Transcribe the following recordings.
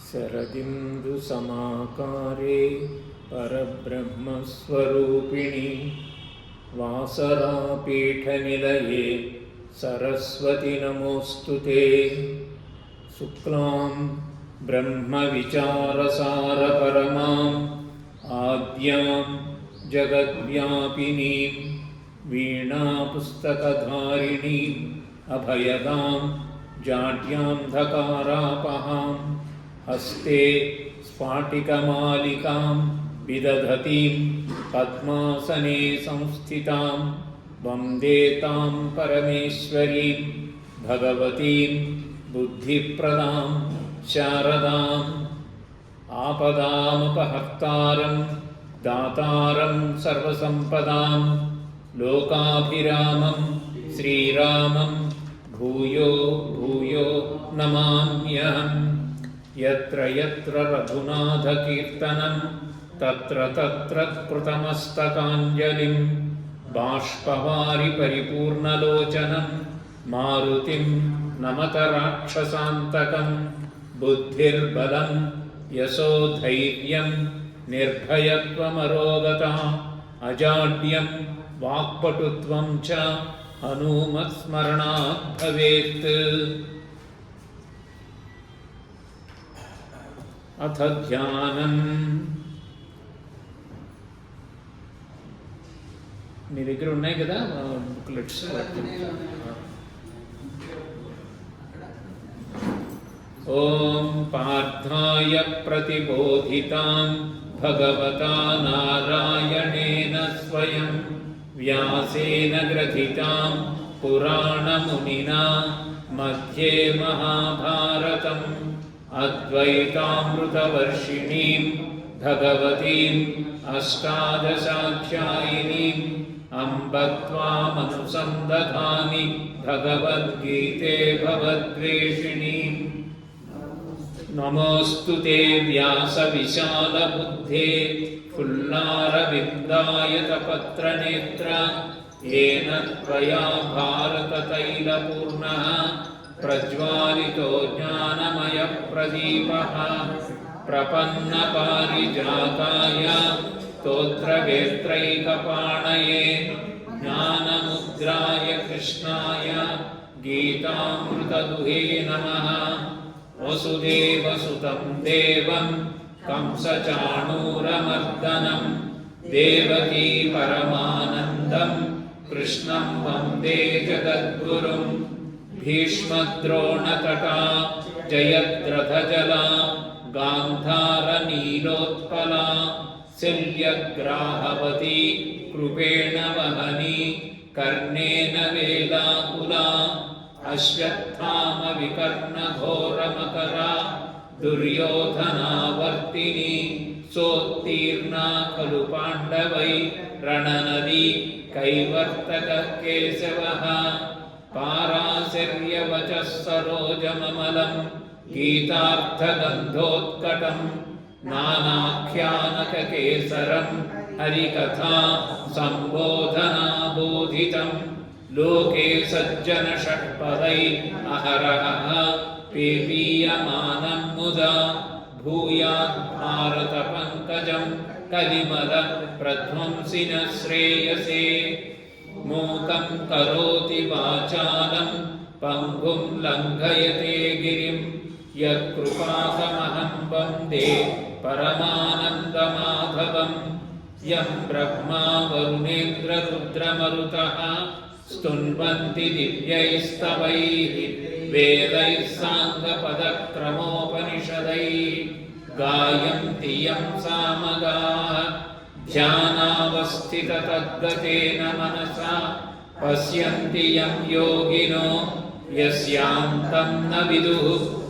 शरदिन्दुसमाकारे परब्रह्मस्वरूपिणि वासरापीठनिलये सरस्वति नमोऽस्तु ते। शुक्लां ब्रह्मविचारसारपरमाम् आद्यां जगद्व्यापिनीं वीणापुस्तकधारिणीम् अभयदां जाड्यान्धकारापहां हस्ते स्फाटिकमालिकां विदधतीं पद्मासने संस्थितां वन्दे तां परमेश्वरीं भगवतीं बुद्धिप्रदां शारदाम्। आपदामपहर्तारं दातारं सर्वसम्पदां लोकाभिरामं श्रीरामं भूयो भूयो नमाम्यहम्। यत्र यत्र रघुनाथकीर्तनं तत्र तत्र कृतमस्तकाञ्जलिं बाष्पवारि परिपूर्णलोचनं मारुतिं नमत राक्षसान्तकं। बुद्धिर्बलं यशोधैर्यं निर्भयत्वमरोगता अजाड्यं वाक्पटुत्वं च हनूमत्स्मरणात् भवेत्। अथ ध्यानम्। మీ దగ్గర ఉన్నాయి కదా బుక్లెట్స్. ఓం పార్థాయ ప్రతిబోధితాం భగవతా నారాయణేన స్వయం వ్యాసేన గ్రథితాం పురాణమునినా మధ్యే మహాభారతం అద్వైతామృతవర్షిణీం భగవతీం అష్టాదశాధ్యాయినీం అంబ త్వామనుసందధామి భగవద్గీతే భవద్వేషిణీం। నమోऽस्तु ते व्यास विशालबुद्धे फुल्लारविन्दायतपत्रनेत्र येन त्वया भारततैलपूर्णः प्रज्वालितो ज्ञानमयप्रदीपः। प्रपन्नपारिजाताय स्तोत्रवेत्रैकपाणये ज्ञानमुद्राय कृष्णाय गीतामृतदुहे नमः। वसुदेवसुतं देवं कंसचाणूरमर्दनं देवकी परमानन्दं कृष्णं वन्दे जगद्गुरुं। भीष्मद्रोणतटा जयद्रथजला गान्धारनीलोत्पला शल्यग्राहवती कृपेण वहनी कर्णेन वेलाकुला। अश्वत्थामविकर्णघोरमकरा दुर्योधनावर्तिनी सोत्तीर्णा खलु पाण्डवै रणनदी कैवर्तकः केशवः। पाराशर्यवचः सरोजममलं गीतार्थगन्धोत्कटं नानाख्यानककेसरं हरिकथा सम्बोधनाबोधितं। लोके सज्जनषट्पदै अहरहः पेपीयमानं मुदा भूयात् भारतपङ्कजं कलिमलप्रध्वंसिनः श्रेयसे। मूकं करोति वाचालं पङ्गुं लङ्घयते गिरिं यत्कृपातमहं वन्दे परमानन्दमाधवम्। यं ब्रह्मा वरुणेन्द्ररुद्रमरुतः स्तुन्वन्ति दिव्यैस्तवैः वेदैः साङ्गपदक्रमोपनिषदैः गायन्ति यं सामगाः ध्यानावस्थिततद्गतेन मनसा पश्यन्ति यं योगिनो यस्यान्तं न विदुः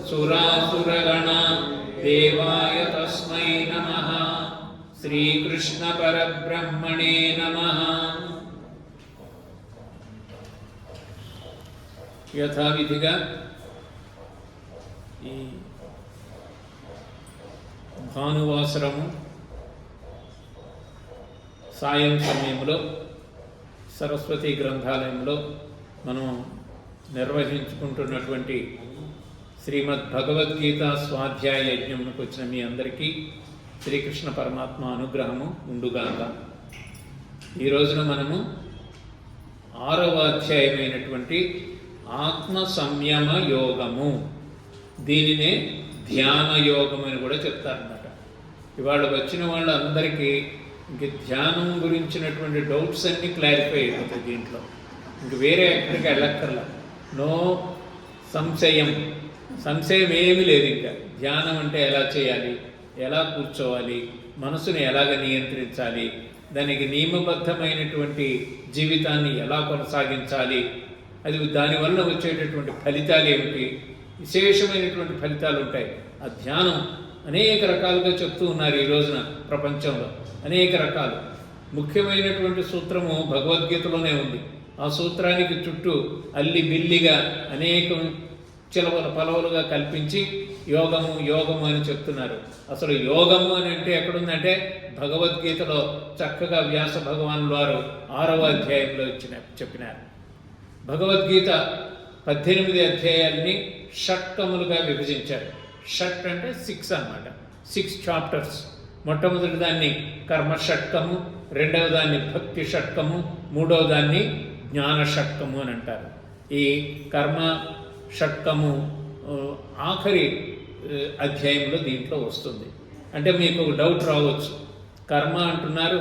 सुरासुरगणा। देवाय तस्मै नमः। श्रीकृष्णपरब्रह्मणे नमः। యథావిధిగా ఈ భానువాసరము సాయం సమయంలో సరస్వతి గ్రంథాలయంలో మనం నిర్వహించుకుంటున్నటువంటి శ్రీమద్భగవద్గీత స్వాధ్యాయ యజ్ఞంకు వచ్చిన మీ అందరికీ శ్రీకృష్ణ పరమాత్మ అనుగ్రహము ఉండుగాక. ఈ రోజున మనము 6వ అధ్యాయమైనటువంటి ఆత్మ సంయమ యోగము, దీనినే ధ్యాన యోగం అని కూడా చెప్తారన్నమాట. ఇవాళ వచ్చిన వాళ్ళందరికీ ఇంక ధ్యానం గురించినటువంటి డౌట్స్ అన్నీ క్లారిఫై అయిపోతాయి. దీంట్లో ఇంక వేరే ఎక్కడికి వెళ్ళక్కర్లా. నో సంశయం ఏమీ లేదు. ఇంకా ధ్యానం అంటే ఎలా చేయాలి, ఎలా కూర్చోవాలి, మనసుని ఎలాగ నియంత్రించాలి, దానికి నియమబద్ధమైనటువంటి జీవితాన్ని ఎలా కొనసాగించాలి, అది దానివల్ల వచ్చేటటువంటి ఫలితాలు ఏమిటి, విశేషమైనటువంటి ఫలితాలు ఉంటాయి. ఆ ధ్యానం అనేక రకాలుగా చెప్తూ ఉన్నారు ఈ రోజున ప్రపంచంలో. అనేక రకాలు. ముఖ్యమైనటువంటి సూత్రము భగవద్గీతలోనే ఉంది. ఆ సూత్రానికి చుట్టూ అల్లి బిల్లిగా అనేక చిలవల పలవలుగా కల్పించి యోగము అని చెప్తున్నారు. అసలు యోగము అని అంటే ఎక్కడుందంటే భగవద్గీతలో చక్కగా వ్యాస భగవానుల వారు 6వ అధ్యాయంలో చెప్పినారు. భగవద్గీత 18 అధ్యాయాల్ని షట్కములుగా విభజించారు. షట్ అంటే 6 అన్నమాట. 6 చాప్టర్స్. మొట్టమొదటి దాన్ని కర్మ షట్కము, రెండవ దాన్ని భక్తి షట్కము, మూడవ దాన్ని జ్ఞాన షట్కము అని అంటారు. ఈ కర్మ షట్కము ఆఖరి అధ్యాయంలో దీంట్లో వస్తుంది. అంటే మీకు ఒక డౌట్ రావచ్చు, కర్మ అంటున్నారు,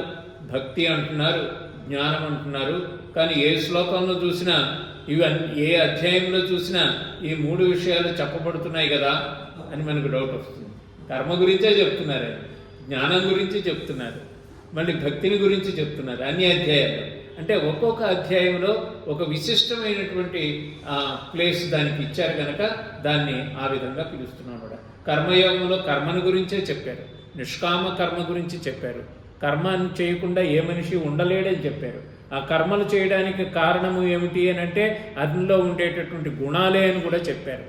భక్తి అంటున్నారు, జ్ఞానం అంటున్నారు, కానీ ఏ శ్లోకంలో చూసినా ఏ అధ్యాయంలో చూసినా ఈ 3 విషయాలు చెప్పబడుతున్నాయి కదా అని మనకు డౌట్ వస్తుంది. కర్మ గురించే చెప్తున్నారు, జ్ఞానం గురించి చెప్తున్నారు, మళ్ళీ భక్తిని గురించి చెప్తున్నారు అన్ని అధ్యాయాలు. అంటే ఒక్కొక్క అధ్యాయంలో ఒక విశిష్టమైనటువంటి ప్లేస్ దానికి ఇచ్చారు కనుక దాన్ని ఆ విధంగా పిలుస్తున్నాం కూడా. కర్మయోగంలో కర్మను గురించే చెప్పారు, నిష్కామ కర్మ గురించి చెప్పారు, కర్మను చేయకుండా ఏ మనిషి ఉండలేడని చెప్పారు. ఆ కర్మలు చేయడానికి కారణము ఏమిటి అని అంటే అందులో ఉండేటటువంటి గుణాలే అని కూడా చెప్పారు.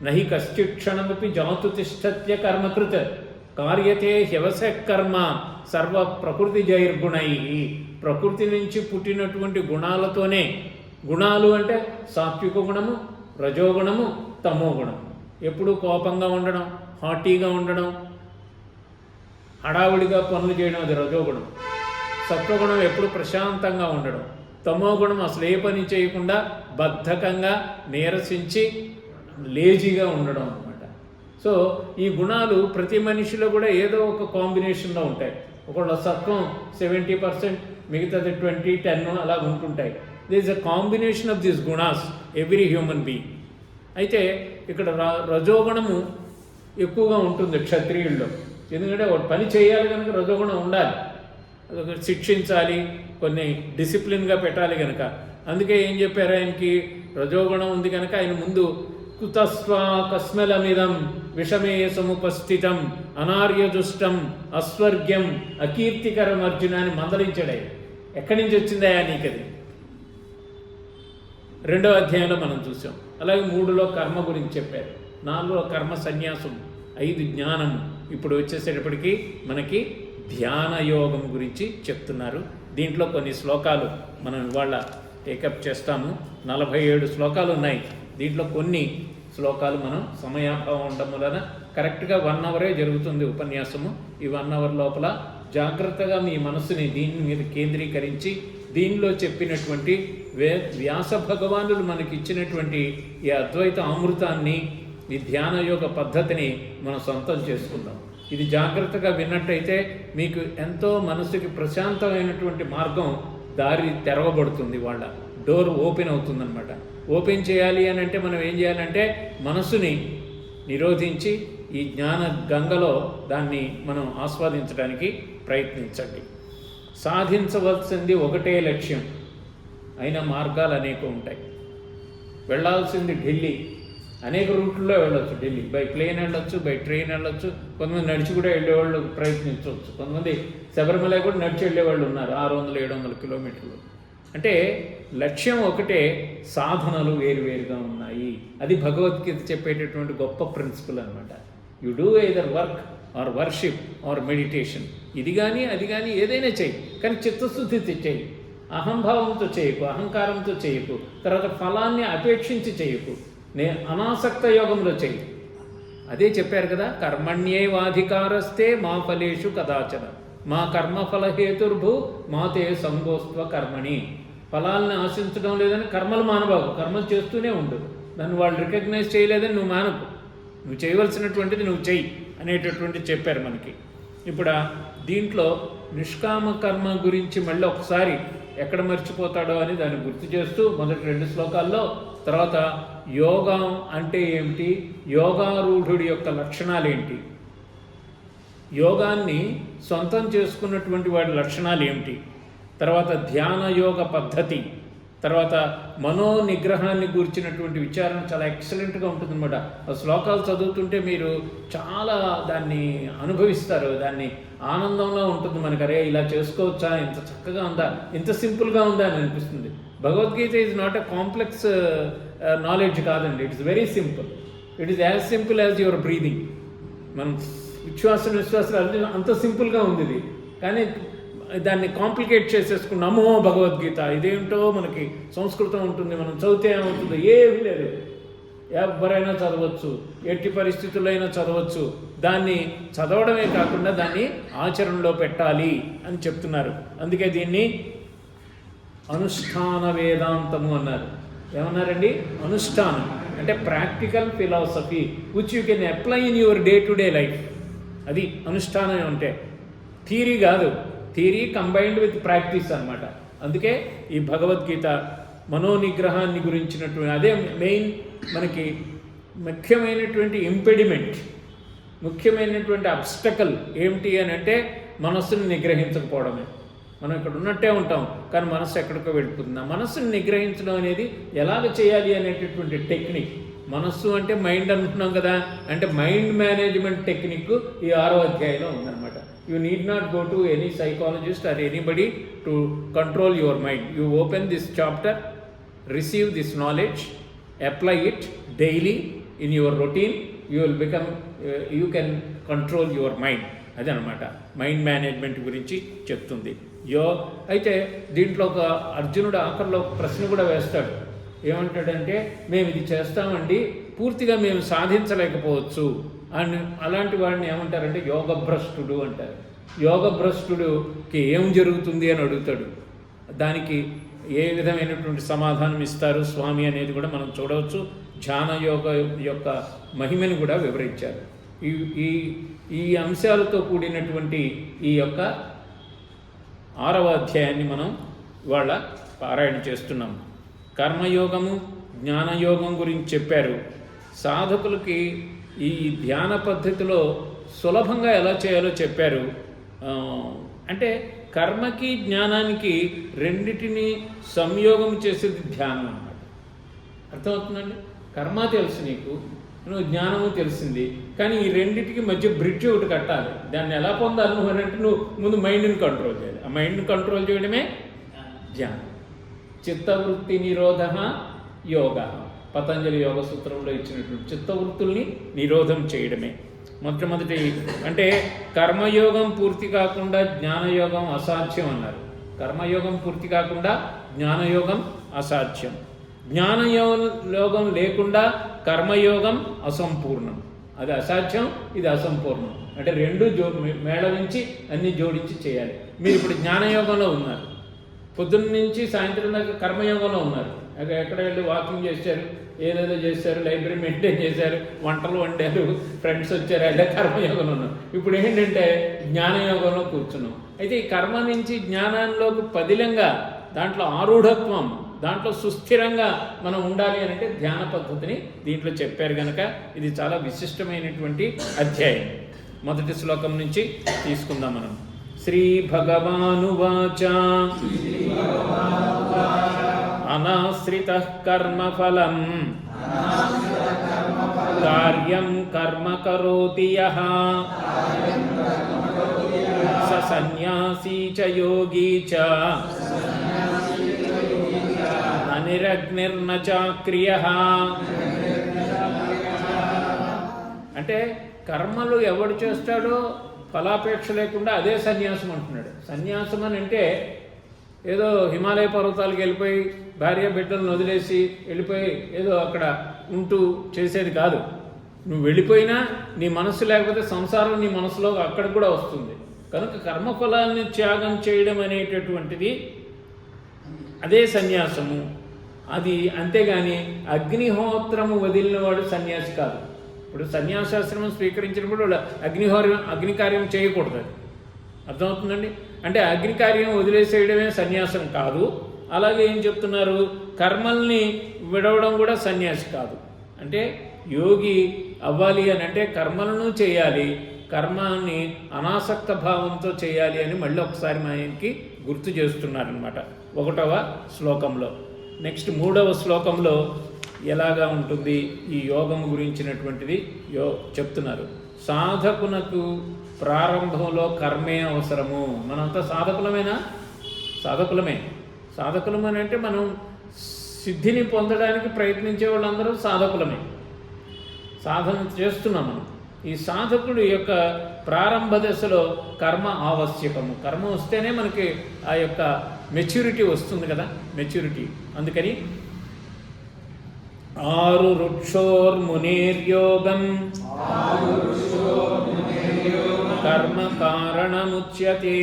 నహి కశ్చిక్షణమపి జాతు తిష్టత్య కర్మకృత కార్యతే హ్యవస కర్మ సర్వ ప్రకృతి జైర్గుణై. ప్రకృతి నుంచి పుట్టినటువంటి గుణాలతోనే, గుణాలు అంటే సాత్విక గుణము, రజోగుణము, తమో గుణము. ఎప్పుడు కోపంగా ఉండడం, హాటీగా ఉండడం, హడావుడిగా పనులు చేయడం, అది రజోగుణం. సత్వగుణం ఎప్పుడు ప్రశాంతంగా ఉండడం. తమో గుణం అసలు ఏ పని చేయకుండా బద్ధకంగా నీరసించి లేజీగా ఉండడం అన్నమాట. సో ఈ గుణాలు ప్రతి మనిషిలో కూడా ఏదో ఒక కాంబినేషన్లో ఉంటాయి. ఒకళ్ళ సత్వం 70%, మిగతాది 20-10 అలా ఉంటుంటాయి. This is a combination of this gunas every human being. అయితే ఇక్కడ రజోగుణము ఎక్కువగా ఉంటుంది క్షత్రియుల్లో. ఎందుకంటే ఒక పని చేయాలి కనుక రజోగుణం ఉండాలి, శిక్షించాలి, కొన్ని డిసిప్లిన్గా పెట్టాలి కనుక. అందుకే ఏం చెప్పారు, ఆయనకి రజోగుణం ఉంది కనుక ఆయన ముందు కుతస్వా కస్మలమిదం విషమే సముపస్థితం అనార్యదుష్టం అస్వర్గ్యం అకీర్తికరం అర్జున అని మందలించాడు. ఎక్కడి నుంచి వచ్చిందయా నీకది? 2వ అధ్యాయంలో మనం చూసాం. అలాగే 3లో కర్మ గురించి చెప్పారు, 4లో కర్మ సన్యాసం, 5 జ్ఞానం. ఇప్పుడు వచ్చేసేటప్పటికి మనకి ధ్యాన యోగం గురించి చెప్తున్నారు. దీంట్లో కొన్ని శ్లోకాలు మనం ఇవాళ టేకప్ చేస్తాము. 47 శ్లోకాలు ఉన్నాయి. దీంట్లో కొన్ని శ్లోకాలు మనం సమయాభావం ఉండడం వలన కరెక్ట్గా 1 అవరే జరుగుతుంది ఉపన్యాసము. ఈ 1 అవర్ లోపల జాగ్రత్తగా మీ మనసుని దీని మీద కేంద్రీకరించి దీనిలో చెప్పినటువంటి వ్యాస భగవానులు మనకి ఇచ్చినటువంటి ఈ అద్వైత అమృతాన్ని, ఈ ధ్యాన యోగ పద్ధతిని మనం సొంతం చేసుకుందాం. ఇది జాగ్రత్తగా విన్నట్టయితే మీకు ఎంతో మనసుకి ప్రశాంతమైనటువంటి మార్గం, దారి తెరవబడుతుంది, వాళ్ళ డోర్ ఓపెన్ అవుతుందన్నమాట. ఓపెన్ చేయాలి అని అంటే మనం ఏం చేయాలంటే మనసుని నిరోధించి ఈ జ్ఞాన గంగలో దాన్ని మనం ఆస్వాదించడానికి ప్రయత్నించండి. సాధించవలసింది ఒకటే లక్ష్యం, అయినా మార్గాలు అనేక ఉంటాయి. వెళ్ళాల్సింది ఢిల్లీ, అనేక రూట్లలో వెళ్ళొచ్చు. ఢిల్లీ బై ప్లేన్ వెళ్ళొచ్చు, బై ట్రైన్ వెళ్ళొచ్చు, కొంతమంది నడిచి కూడా వెళ్ళేవాళ్ళు ప్రయత్నించవచ్చు, కొంతమంది శబరిమల కూడా నడిచి వెళ్ళేవాళ్ళు ఉన్నారు 600-700 కిలోమీటర్లు. అంటే లక్ష్యం ఒకటే, సాధనలు వేరువేరుగా ఉన్నాయి. అది భగవద్గీత చెప్పేటటువంటి గొప్ప ప్రిన్సిపల్ అనమాట. You do either work or worship or meditation. ఇది కానీ అది కానీ ఏదైనా చెయ్యి, కానీ చిత్తశుద్ధితో చెయ్యి. అహంభావంతో చేయకు, అహంకారంతో చేయకు, తర్వాత ఫలాన్ని అపేక్షించి చేయకు. అనాసక్త యోగంలో చెయ్యి. అదే చెప్పారు కదా, కర్మణ్యేవాధికారస్తే మా ఫలేషు కదాచన మా కర్మఫల హేతుర్భు మాతే సంగోస్త్వ కర్మణి. ఫలాలను ఆశించడం లేదని కర్మలు మానబాకు, కర్మలు చేస్తూనే ఉండు. దాన్ని వాళ్ళు రికగ్నైజ్ చేయలేదని నువ్వు మానకు, నువ్వు చేయవలసినటువంటిది నువ్వు చెయ్యి అనేటటువంటిది చెప్పారు మనకి. ఇప్పుడు దీంట్లో నిష్కామ కర్మ గురించి మళ్ళీ ఒకసారి ఎక్కడ మర్చిపోతాడో అని దాన్ని గుర్తు చేస్తూ మొదటి 2 శ్లోకాల్లో, తర్వాత యోగం అంటే ఏమిటి, యోగారూఢుడి యొక్క లక్షణాలు ఏంటి, యోగాన్ని సొంతం చేసుకున్నటువంటి వాడి లక్షణాలు ఏమిటి, తర్వాత ధ్యాన యోగ పద్ధతి, తర్వాత మనోనిగ్రహాన్ని గురించినటువంటి విచారణ చాలా ఎక్సలెంట్గా ఉంటుందన్నమాట. ఆ శ్లోకాలు చదువుతుంటే మీరు చాలా దాన్ని అనుభవిస్తారు, దాన్ని ఆనందంగా ఉంటుంది మనకు. అరే ఇలా చేసుకోవచ్చా, ఇంత చక్కగా ఉందా, ఇంత సింపుల్గా ఉందా అని అనిపిస్తుంది. Bhagavad Gita is not a complex knowledge కాదండి, it's very simple. It is as simple as your breathing. మనం విశ్వాసాలు అంత సింపుల్గా ఉంది ఇది, కానీ దాన్ని కాంప్లికేట్ చేసేసుకున్నాము. భగవద్గీత ఇదేంటో మనకి సంస్కృతం ఉంటుంది, మనం చదివితే ఏమవుతుందో ఏమీ లేదు, ఎవరైనా చదవచ్చు, ఎట్టి పరిస్థితులైనా చదవచ్చు. దాన్ని చదవడమే కాకుండా దాన్ని ఆచరణలో పెట్టాలి అని చెప్తున్నారు. అందుకే దీన్ని అనుష్ఠాన వేదాంతము అన్నారు. ఏమన్నారండి? అనుష్ఠానం అంటే practical philosophy which you can apply in your day to day life. అది అనుష్ఠానం అంటే, థియరీ కాదు, థియరీ కంబైన్డ్ విత్ ప్రాక్టీస్ అన్నమాట. అందుకే ఈ భగవద్గీత మనోనిగ్రహాన్ని గురించినటువంటి అదే మెయిన్ మనకి ముఖ్యమైనటువంటి ఇంపెడిమెంట్, ముఖ్యమైనటువంటి అబ్స్టకల్ ఏమిటి అని అంటే మనస్సును నిగ్రహించకపోవడమే. మనం ఇక్కడ ఉన్నట్టే ఉంటాం కానీ మనస్సు ఎక్కడికో వెళ్ళిపోతుంది. ఆ మనస్సును నిగ్రహించడం అనేది ఎలాగ చేయాలి అనేటటువంటి టెక్నిక్. మనస్సు అంటే మైండ్ అనుకున్నాం కదా, అంటే మైండ్ మేనేజ్మెంట్ టెక్నిక్ ఈ 6వ అధ్యాయంలో ఉందన్నమాట. You need not go to any psychologist or anybody to control your mind. You open this chapter, receive this knowledge, apply it daily in your routine, you can control your mind. అది అనమాట mind management గురించి చెప్తుంది. అయితే దీంట్లో ఒక అర్జునుడు ఆఖరిలో ఒక ప్రశ్న కూడా వేస్తాడు. ఏమంటాడంటే, మేము ఇది చేస్తామండి, పూర్తిగా మేము సాధించలేకపోవచ్చు అని. అలాంటి వాడిని ఏమంటారంటే యోగభ్రష్టుడు అంటారు. యోగభ్రష్టుడికి ఏం జరుగుతుంది అని అడుగుతాడు. దానికి ఏ విధమైనటువంటి సమాధానం ఇస్తారు స్వామి అనేది కూడా మనం చూడవచ్చు. ధ్యాన యోగ యొక్క మహిమని కూడా వివరించారు. ఈ అంశాలతో కూడినటువంటి ఈ యొక్క 6వ అధ్యాయాన్ని మనం ఇవాళ పారాయణ చేస్తున్నాం. కర్మయోగము, జ్ఞానయోగం గురించి చెప్పారు. సాధకులకి ఈ ధ్యాన పద్ధతిలో సులభంగా ఎలా చేయాలో చెప్పారు. అంటే కర్మకి జ్ఞానానికి రెండిటిని సంయోగం చేసేది ధ్యానం అన్నమాట. అర్థమవుతుందండి? కర్మ తెలుసు నీకు, నువ్వు జ్ఞానము తెలిసింది, కానీ ఈ రెండింటికి మధ్య బ్రిడ్జ్ ఒకటి కట్టాలి. దాన్ని ఎలా పొందాలి నువ్వు అంటే నువ్వు ముందు మైండ్ని కంట్రోల్ చేయాలి. ఆ మైండ్ని కంట్రోల్ చేయడమే ధ్యానం. చిత్తవృత్తి నిరోధ యోగ, పతంజలి యోగ సూత్రంలో ఇచ్చినటువంటి చిత్తవృత్తుల్ని నిరోధం చేయడమే మొట్టమొదటి. అంటే కర్మయోగం పూర్తి కాకుండా జ్ఞానయోగం అసాధ్యం అన్నారు. కర్మయోగం పూర్తి కాకుండా జ్ఞానయోగం అసాధ్యం. జ్ఞానయోగం లేకుండా కర్మయోగం అసంపూర్ణం. అది అసాధ్యం, ఇది అసంపూర్ణం. అంటే రెండు మేళవించి అన్నీ జోడించి చేయాలి. మీరు ఇప్పుడు జ్ఞానయోగంలో ఉన్నారు, పొద్దున్న నుంచి సాయంత్రం దాకా కర్మయోగంలో ఉన్నారు. ఎక్కడ వెళ్ళి వాకింగ్ చేశారు, ఏదేదో చేశారు, లైబ్రరీ మెయింటైన్ చేశారు, వంటలు వండారు, ఫ్రెండ్స్ వచ్చారు, అలా కర్మయోగంలో ఉన్నారు. ఇప్పుడు ఏంటంటే జ్ఞానయోగంలో కూర్చున్నాం. అయితే ఈ కర్మ నుంచి జ్ఞానంలోకి పదిలంగా, దాంట్లో ఆరూఢత్వం, దాంట్లో సుస్థిరంగా మనం ఉండాలి అని అంటే ధ్యాన పద్ధతిని దీంట్లో చెప్పారు కనుక ఇది చాలా విశిష్టమైనటువంటి అధ్యాయం. మొదటి శ్లోకం నుంచి తీసుకుందాం మనం. శ్రీ భగవానువాచ అనాశ్రితః కర్మఫలం కార్యం కర్మ కరోతి యః స సన్యాసీ చ యోగీ చ నిరగ్నిర్న చాక్రియః. అంటే కర్మలు ఎవడు చేస్తాడో ఫలాపేక్ష లేకుండా అదే సన్యాసం అంటున్నాడు. సన్యాసం అని అంటే ఏదో హిమాలయ పర్వతాలకు వెళ్ళిపోయి భార్య బిడ్డలను వదిలేసి వెళ్ళిపోయి ఏదో అక్కడ ఉంటూ చేసేది కాదు. నువ్వు వెళ్ళిపోయినా నీ మనస్సు లేకపోతే సంసారం నీ మనసులో అక్కడికి కూడా వస్తుంది. కనుక కర్మఫలాన్ని త్యాగం చేయడం అనేటటువంటిది అదే సన్యాసము. అది అంతేగాని అగ్నిహోత్రము వదిలినవాడు సన్యాసి కాదు. ఇప్పుడు సన్యాసాశ్రమం స్వీకరించినప్పుడు వాళ్ళు అగ్నికార్యం చేయకూడదు. అది అర్థమవుతుందండి. అంటే అగ్నికార్యం వదిలేసేయడమే సన్యాసం కాదు. అలాగే ఏం చెప్తున్నారు, కర్మల్ని విడవడం కూడా సన్యాసి కాదు. అంటే యోగి అవ్వాలి అని అంటే కర్మలను చేయాలి, కర్మాన్ని అనాసక్త భావంతో చేయాలి అని మళ్ళీ ఒకసారి ఆయనకి గుర్తు చేస్తున్నారనమాట 1వ శ్లోకంలో. నెక్స్ట్ 3వ శ్లోకంలో ఎలాగా ఉంటుంది ఈ యోగం గురించినటువంటిది చెప్తున్నారు. సాధకునకు ప్రారంభంలో కర్మే అవసరము. మనంతా సాధకులమేనా? సాధకులమే. సాధకులమని అంటే మనం సిద్ధిని పొందడానికి ప్రయత్నించే వాళ్ళందరూ సాధకులమే. సాధన చేస్తున్నాం మనం. ఈ సాధకుడు యొక్క ప్రారంభ దశలో కర్మ ఆవశ్యకము. కర్మ వస్తేనే మనకి ఆ యొక్క మెచ్యూరిటీ వస్తుంది కదా, మెచ్యూరిటీ. అందుకని 6 వృక్షోర్మునేర్యోగం కర్మ కారణముచ్యతే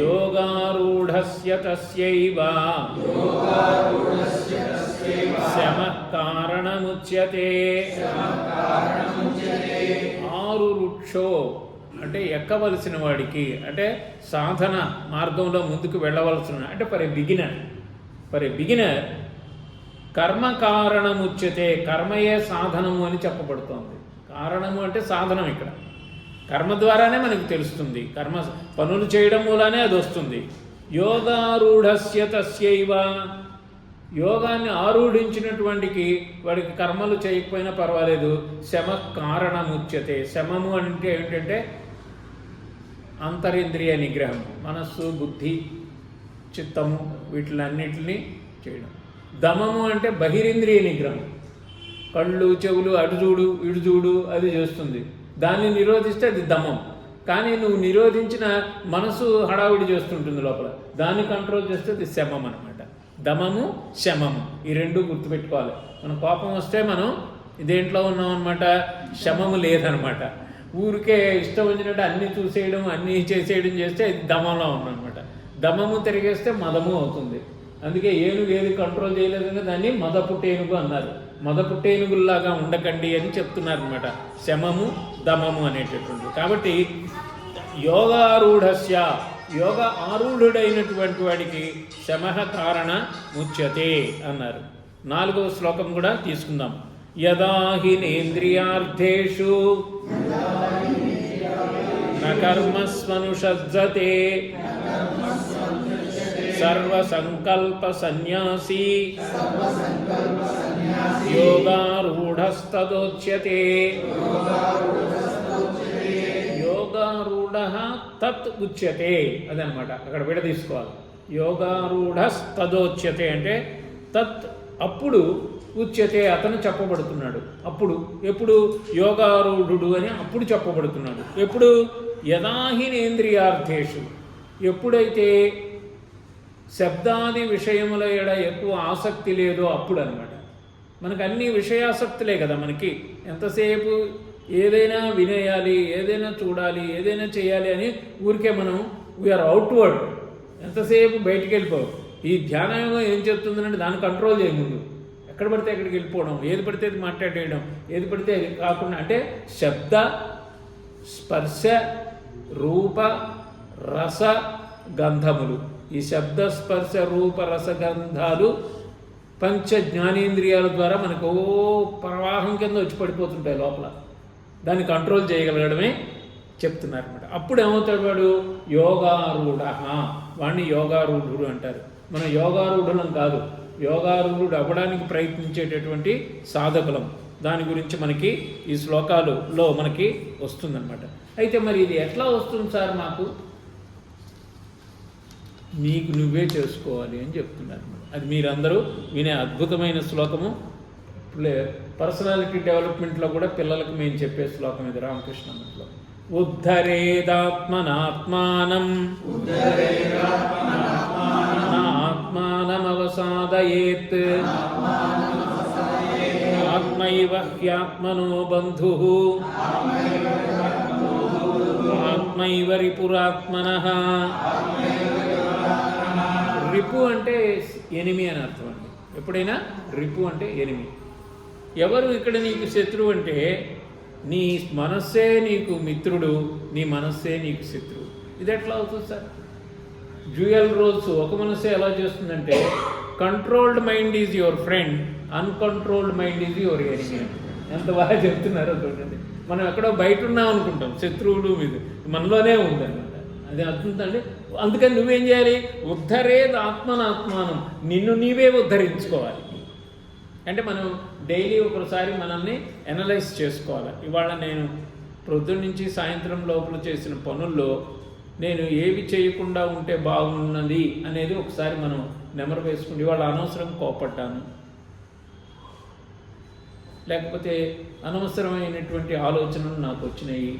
యోగారూఢస్య తస్యైవ శమః కారణముచ్యతే. 6 వృక్షో అంటే ఎక్కవలసిన వాడికి, అంటే సాధన మార్గంలో ముందుకు వెళ్ళవలసిన, అంటే ఫర్ ఏ బిగినర్ కర్మ కారణముచ్యతే. కర్మయే సాధనము అని చెప్పబడుతోంది. కారణము అంటే సాధనం. ఇక్కడ కర్మ ద్వారానే మనకు తెలుస్తుంది. కర్మ పనులు చేయడం మూలానే అది వస్తుంది. యోగారూఢస్య తస్యైవ. యోగాన్ని ఆరూఢించినటువంటికి వాడికి కర్మలు చేయకపోయినా పర్వాలేదు. శమ కారణముచ్యతే. శమము అంటే ఏంటంటే అంతరింద్రియ నిగ్రహం, మనస్సు బుద్ధి చిత్తము వీటిలన్నిటిని చేయడం. దమము అంటే బహిరింద్రియ నిగ్రహం, కళ్ళు చెవులు అటు చూడు ఇటు చూడు అది చేస్తుంది. దాన్ని నిరోధిస్తే అది దమం. కానీ నువ్వు నిరోధించిన మనసు హడావుడి చేస్తుంటుంది లోపల, దాన్ని కంట్రోల్ చేస్తే అది శమం అనమాట. దమము శమము ఈ రెండు గుర్తుపెట్టుకోవాలి. మన కోపం వస్తే మనం దేంట్లో ఉన్నాం అనమాట, శమము లేదనమాట. ఊరికే ఇష్టం వచ్చినట్టు అన్నీ చూసేయడం అన్నీ చేసేయడం చేస్తే అది దమంలో ఉన్నామన్నమాట. దమము తిరిగేస్తే మదము అవుతుంది. అందుకే ఏనుగు ఏది కంట్రోల్ చేయలేదని దాన్ని మదపుట్టేనుగు అన్నారు. మదపుట్టేనుగుల్లాగా ఉండకండి అని చెప్తున్నారు అనమాట. శమము దమము అనేటటువంటి. కాబట్టి యోగారూఢస్య, యోగ ఆరూఢుడైనటువంటి వాడికి శమః కారణ ముచ్యతే అన్నారు. 4వ శ్లోకం కూడా తీసుకుందాం. యదా హినేంద్రియార్థేషు న కర్మస్వనుషజ్జతే సర్వసంకల్ప సన్యాసీ యోగారూఢస్తదోచ్యతే. యోగారూఢ తత్ ఉచ్యతే అదనమాట. అక్కడ విడ తీసుకోవాలి. యోగారూఢస్తదోచ్యతే అంటే తత్ అప్పుడు, ఉచ్యతే అతను చెప్పబడుతున్నాడు. అప్పుడు ఎప్పుడు యోగారూఢుడు అని అప్పుడు చెప్పబడుతున్నాడు. ఎప్పుడు యదాహినేంద్రియార్థేషు, ఎప్పుడైతే శబ్దాది విషయముల ఎడ ఎక్కువ ఆసక్తి లేదో అప్పుడు అనమాట. మనకు అన్ని విషయాసక్తులే కదా. మనకి ఎంతసేపు ఏదైనా వినేయాలి, ఏదైనా చూడాలి, ఏదైనా చేయాలి అని ఊరికే మనం వీఆర్ అవుట్వర్డ్. ఎంతసేపు బయటికి వెళ్ళిపోవు. ఈ ధ్యానయోగం ఏం చెప్తుందంటే దాన్ని కంట్రోల్ చేయముందు ఎక్కడ పడితే ఎక్కడికి వెళ్ళిపోవడం, ఏది పడితే అది మాట్లాడేయడం, ఏది పడితే అది కాకుండా, అంటే శబ్ద స్పర్శ రూప రస గంధములు, ఈ శబ్ద స్పర్శ రూప రసగంధాలు పంచ జ్ఞానేంద్రియాల ద్వారా మనకు ప్రవాహం కింద వచ్చి పడిపోతుంటాయి లోపల. దాన్ని కంట్రోల్ చేయగలగడమే చెప్తున్నారు అనమాట. అప్పుడు ఏమవుతాడు వాడు యోగారూఢ. వాడిని యోగారూఢుడు అంటారు. మనం యోగారూఢులం కాదు, యోగారూఢుడు అవ్వడానికి ప్రయత్నించేటటువంటి సాధకులం. దాని గురించి మనకి ఈ శ్లోకాలలో మనకి వస్తుందన్నమాట. అయితే మరి ఇది ఎట్లా వస్తుంది సార్ మాకు? నీకు నువ్వే చేసుకోవాలి అని చెప్తున్నారు. అది మీరందరూ వినే అద్భుతమైన శ్లోకము. పర్సనాలిటీ డెవలప్మెంట్లో కూడా పిల్లలకు మేము చెప్పే శ్లోకం ఇది. రామకృష్ణలో ఉద్ధరేదాత్మనాత్మానం ఆత్మానమవసాదయేత్ ఆత్మైవ హ్యాత్మనో బంధుః ఆత్మైవ రిపురాత్మనః. రిపు అంటే ఎనిమి అని అర్థం అండి. ఎప్పుడైనా రిపు అంటే ఎనిమి. ఎవరు ఇక్కడ నీకు శత్రువు అంటే నీ మనస్సే నీకు మిత్రుడు, నీ మనస్సే నీకు శత్రువు. ఇది ఎట్లా అవుతుంది సార్? డ్యూయల్ రోల్స్ ఒక మనస్సే ఎలా చేస్తుందంటే controlled mind is your friend, uncontrolled mind is your enemy. ఎంత బాగా చెప్తున్నారో చూడండి. మనం ఎక్కడో బయట ఉన్నాం అనుకుంటాం, శత్రువుడు మీద మనలోనే ఉందన్నమాట. అది అర్థండి. అందుకని నువ్వేం చేయాలి? ఉద్ధరేద్ ఆత్మనాత్మానం, నిన్ను నీవే ఉద్ధరించుకోవాలి. అంటే మనం డైలీ ఒకసారి మనల్ని అనలైజ్ చేసుకోవాలి. ఇవాళ నేను ప్రొద్దున నుంచి సాయంత్రం లోపల చేసిన పనుల్లో నేను ఏవి చేయకుండా ఉంటే బాగున్నది అనేది ఒకసారి మనం నెమరు వేసుకుంటే, ఇవాళ అనవసరం కోపడ్డాను, లేకపోతే అనవసరమైనటువంటి ఆలోచనలు నాకు వచ్చినాయి,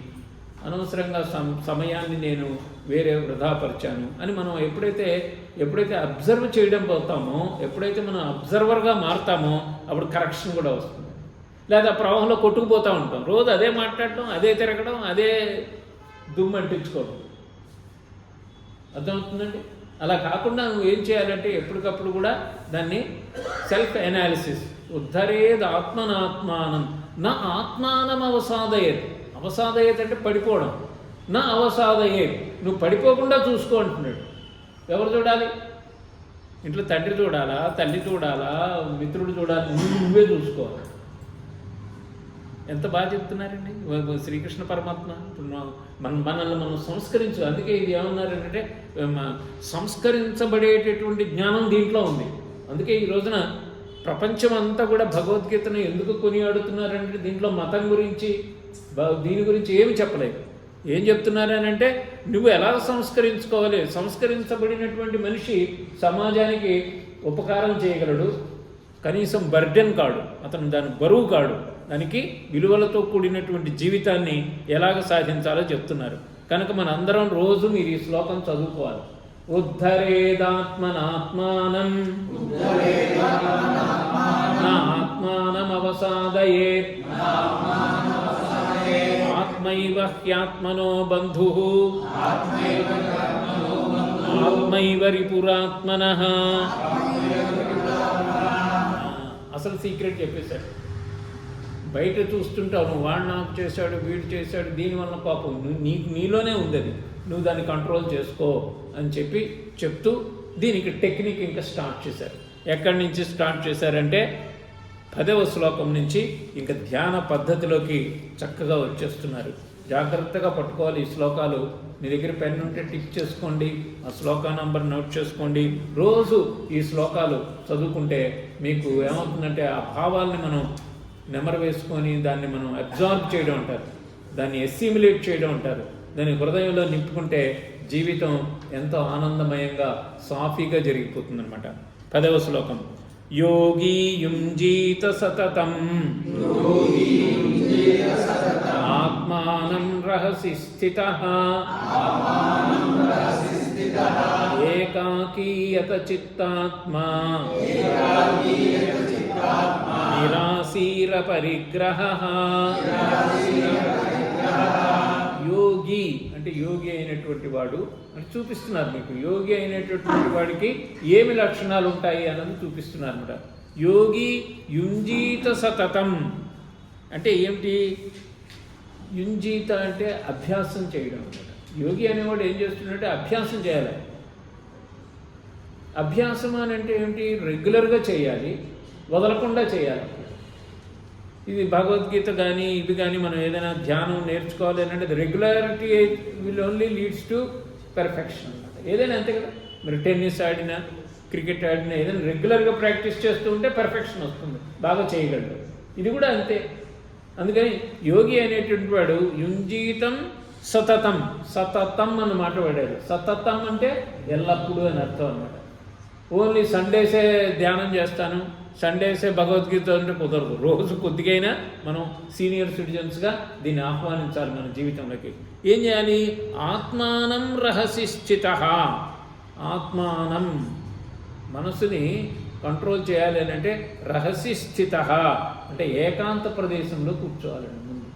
అనవసరంగా సమయాన్ని నేను వేరే వృధాపరిచాను అని మనం ఎప్పుడైతే అబ్జర్వ్ చేయడం పోతామో, ఎప్పుడైతే మనం అబ్జర్వర్గా మారుతామో అప్పుడు కరెక్షన్ కూడా వస్తుంది. లేదా ప్రవాహంలో కొట్టుకుపోతూ ఉంటాం, రోజు అదే మాట్లాడటం, అదే తిరగడం, అదే దుమ్ము అంటించుకోవడం. అర్థమవుతుందండి? అలా కాకుండా నువ్వు ఏం చేయాలంటే ఎప్పటికప్పుడు కూడా దాన్ని సెల్ఫ్ ఎనాలిసిస్. ఉద్ధరేద్ ఆత్మనాత్మానం నా ఆత్మానం అవసాదయేత్. అవసాదయేత్ అంటే పడిపోవడం. నా అవసాదయేత్, నువ్వు పడిపోకుండా చూసుకో అంటున్నాడు. ఎవరు చూడాలి? ఇంట్లో తండ్రి చూడాలా, తల్లి చూడాలా, మిత్రుడు చూడాలి, నువ్వే చూసుకోవాలి. ఎంత బాగా చెప్తున్నారండి శ్రీకృష్ణ పరమాత్మ. ఇప్పుడు మనల్ని మనం సంస్కరించు. అందుకే ఇది ఏమన్నారంటే సంస్కరించబడేటటువంటి జ్ఞానం దీంట్లో ఉంది. అందుకే ఈ రోజున ప్రపంచం అంతా కూడా భగవద్గీతను ఎందుకు కొనియాడుతున్నారంటే దీంట్లో మతం గురించి దీని గురించి ఏమి చెప్పలేదు. ఏం చెప్తున్నారనంటే నువ్వు ఎలా సంస్కరించుకోవాలి. సంస్కరించబడినటువంటి మనిషి సమాజానికి ఉపకారం చేయగలడు, కనీసం బర్డెన్ కాడు, అతను దాని బరువు కాడు. దానికి విలువలతో కూడినటువంటి జీవితాన్ని ఎలాగ సాధించాలో చెప్తున్నారు. కనుక మనందరం రోజు మీరు ఈ శ్లోకం చదువుకోవాలి. ఉద్ధరేదాత్మనాత్మానం నా ఆత్మానం అవసాదయేత్ ఆత్మైవ హ్యాత్మనో బంధుః ఆత్మైవ రిపురాత్మనః. అసలు సీక్రెట్ చెప్పేశాడు. బయట చూస్తుంటావు, వాడు నాకు చేశాడు, వీడు చేశాడు, దీనివల్ల పాపం నీలోనే ఉంది, అది నువ్వు దాన్ని కంట్రోల్ చేసుకో అని చెప్తూ దీనికి టెక్నిక్ ఇంకా స్టార్ట్ చేశారు. ఎక్కడి నుంచి స్టార్ట్ చేశారంటే 10వ శ్లోకం నుంచి ఇంకా ధ్యాన పద్ధతిలోకి చక్కగా వచ్చేస్తున్నారు. జాగ్రత్తగా పట్టుకోవాలి ఈ శ్లోకాలు. మీ దగ్గర పెన్ ఉంటే టిక్ చేసుకోండి, ఆ శ్లోకా నంబర్ నోట్ చేసుకోండి. రోజు ఈ శ్లోకాలు చదువుకుంటే మీకు ఏమవుతుందంటే ఆ భావాల్ని మనం నెమరు వేసుకొని దాన్ని మనం అబ్జార్బ్ చేయడం అంటారు, దాన్ని ఎస్సిమ్యులేట్ చేయడం అంటారు. దాన్ని హృదయంలో నింపుకుంటే జీవితం ఎంతో ఆనందమయంగా సాఫీగా జరిగిపోతుందన్నమాట. 10వ శ్లోకం. యోగి యుంజీత సతతం ఆత్మానం రహసి స్థితః ఏకాకీయత చిత్తాత్మా నిరాశీర పరిగ్రహః. యోగి అంటే యోగి అయినటువంటి వాడు అని చూపిస్తున్నారు మీకు. యోగి అయినటువంటి వాడికి ఏమి లక్షణాలు ఉంటాయి అన్నది చూపిస్తున్నారు అన్నమాట. యోగి యుంజీత సతతం అంటే ఏమిటి? యుంజీత అంటే అభ్యాసం చేయడం అన్నమాట. యోగి అనేవాడు ఏం చేస్తున్నాడంటే అభ్యాసం చేయాలి. అభ్యాసం అని అంటే ఏమిటి? రెగ్యులర్గా చేయాలి, వదలకుండా చేయాలి. ఇది భగవద్గీత కానీ ఇవి కానీ మనం ఏదైనా ధ్యానం నేర్చుకోవాలి అని అంటే regularity will only leads to perfection అన్నమాట. ఏదైనా అంతే కదా. మీరు టెన్నిస్ ఆడినా, క్రికెట్ ఆడినా ఏదైనా రెగ్యులర్గా ప్రాక్టీస్ చేస్తూ ఉంటే పెర్ఫెక్షన్ వస్తుంది, బాగా చేయగలరు. ఇది కూడా అంతే. అందుకని యోగి అనేటువంటి వాడు యుంజీతం సతతం, సతతం అన్న మాట వాడాడు. సతతం అంటే ఎల్లప్పుడూ అని అర్థం అన్నమాట. ఓన్లీ సండేసే ధ్యానం చేస్తాను, సండేసే భగవద్గీత అంటే కుదరదు. రోజు కొద్దిగైనా మనం సీనియర్ సిటిజన్స్గా దీన్ని ఆహ్వానించాలి మన జీవితంలోకి. ఏం చేయాలి? ఆత్మానం రహసి స్థితః. ఆత్మానం మనసుని కంట్రోల్ చేయాలి అని అంటే రహస్య స్థిత అంటే ఏకాంత ప్రదేశంలో కూర్చోవాలండి. ముందు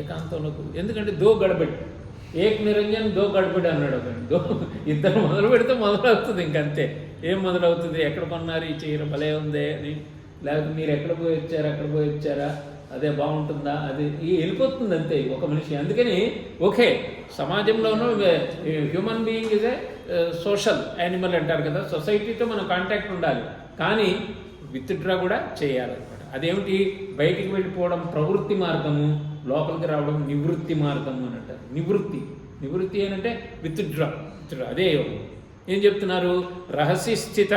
ఏకాంతంలో ఎందుకంటే దో గడబడి ఏక్ నిరంజన్ దో గడబడి అన్నాడు ఒకటి. ఇద్దరు మొదలు పెడితే మొదలవుతుంది, ఇంకంతే. ఏం మొదలవుతుంది? ఎక్కడ కొన్నారు ఈ చీర, భలే ఉందే అని, లేకపోతే మీరు ఎక్కడ పోయి వచ్చారా, అక్కడ పోయి వచ్చారా, అదే బాగుంటుందా, అది వెళ్ళిపోతుంది అంతే ఒక మనిషి. అందుకని ఓకే, సమాజంలోనూ human being is a social animal అంటారు కదా, సొసైటీతో మనం కాంటాక్ట్ ఉండాలి, కానీ విత్డ్రా కూడా చేయాలన్నమాట. అదేమిటి? బయటికి వెళ్ళిపోవడం ప్రవృత్తి మార్గము, లోపలికి రావడం నివృత్తి మార్గము అని అంటారు. నివృత్తి ఏంటంటే విత్డ్రా. అదే యోగం. ఏం చెప్తున్నారు? రహస్య స్థిత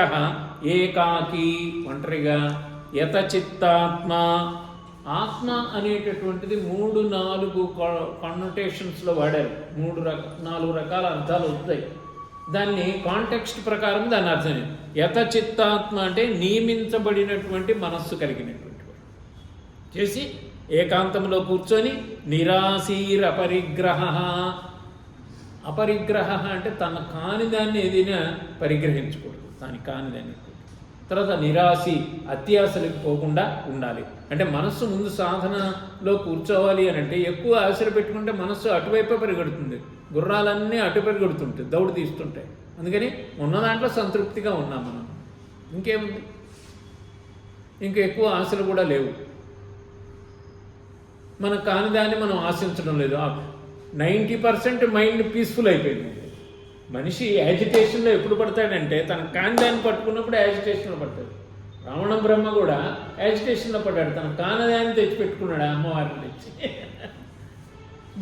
ఏకాకి, ఒంటరిగా, యతచిత్తాత్మ. ఆత్మ అనేటటువంటిది 3-4 కాన్నోటేషన్స్లో వాడారు. 3-4 రకాల అర్థాలు వస్తాయి. దాన్ని కాంటెక్స్ట్ ప్రకారం దాని అర్థం యతచిత్తాత్మ అంటే నియమించబడినటువంటి మనస్సు కలిగినటువంటి చేసి ఏకాంతంలో కూర్చొని నిరాశీర్ అపరిగ్రహ అంటే తన కాని దాన్ని ఏదైనా పరిగ్రహించకూడదు, దానికి కాని దాన్ని. తర్వాత నిరాశి, అత్యాశలకు పోకుండా ఉండాలి. అంటే మనస్సు ముందు సాధనలో కూర్చోవాలి అని అంటే ఎక్కువ ఆశలు పెట్టుకుంటే మనస్సు అటువైపే పరిగెడుతుంది, గుర్రాలన్నీ అటు పరిగెడుతుంటాయి, దౌడు తీస్తుంటాయి. అందుకని ఉన్న దాంట్లో సంతృప్తిగా ఉన్నాం మనం. ఇంకేముంది? ఇంకా ఎక్కువ ఆశలు కూడా లేవు. మనకు కాని దాన్ని మనం ఆశించడం లేదు. 90% మైండ్ పీస్ఫుల్ అయిపోయింది. మనిషి యాజిటేషన్లో ఎప్పుడు పడతాడంటే తన కాని దాన్ని పట్టుకున్నప్పుడు యాజిటేషన్లో పడతాడు. రావణ బ్రహ్మ కూడా యాజిటేషన్లో పడ్డాడు, తన కానదాన్ని తెచ్చిపెట్టుకున్నాడు, అమ్మవారిని తెచ్చి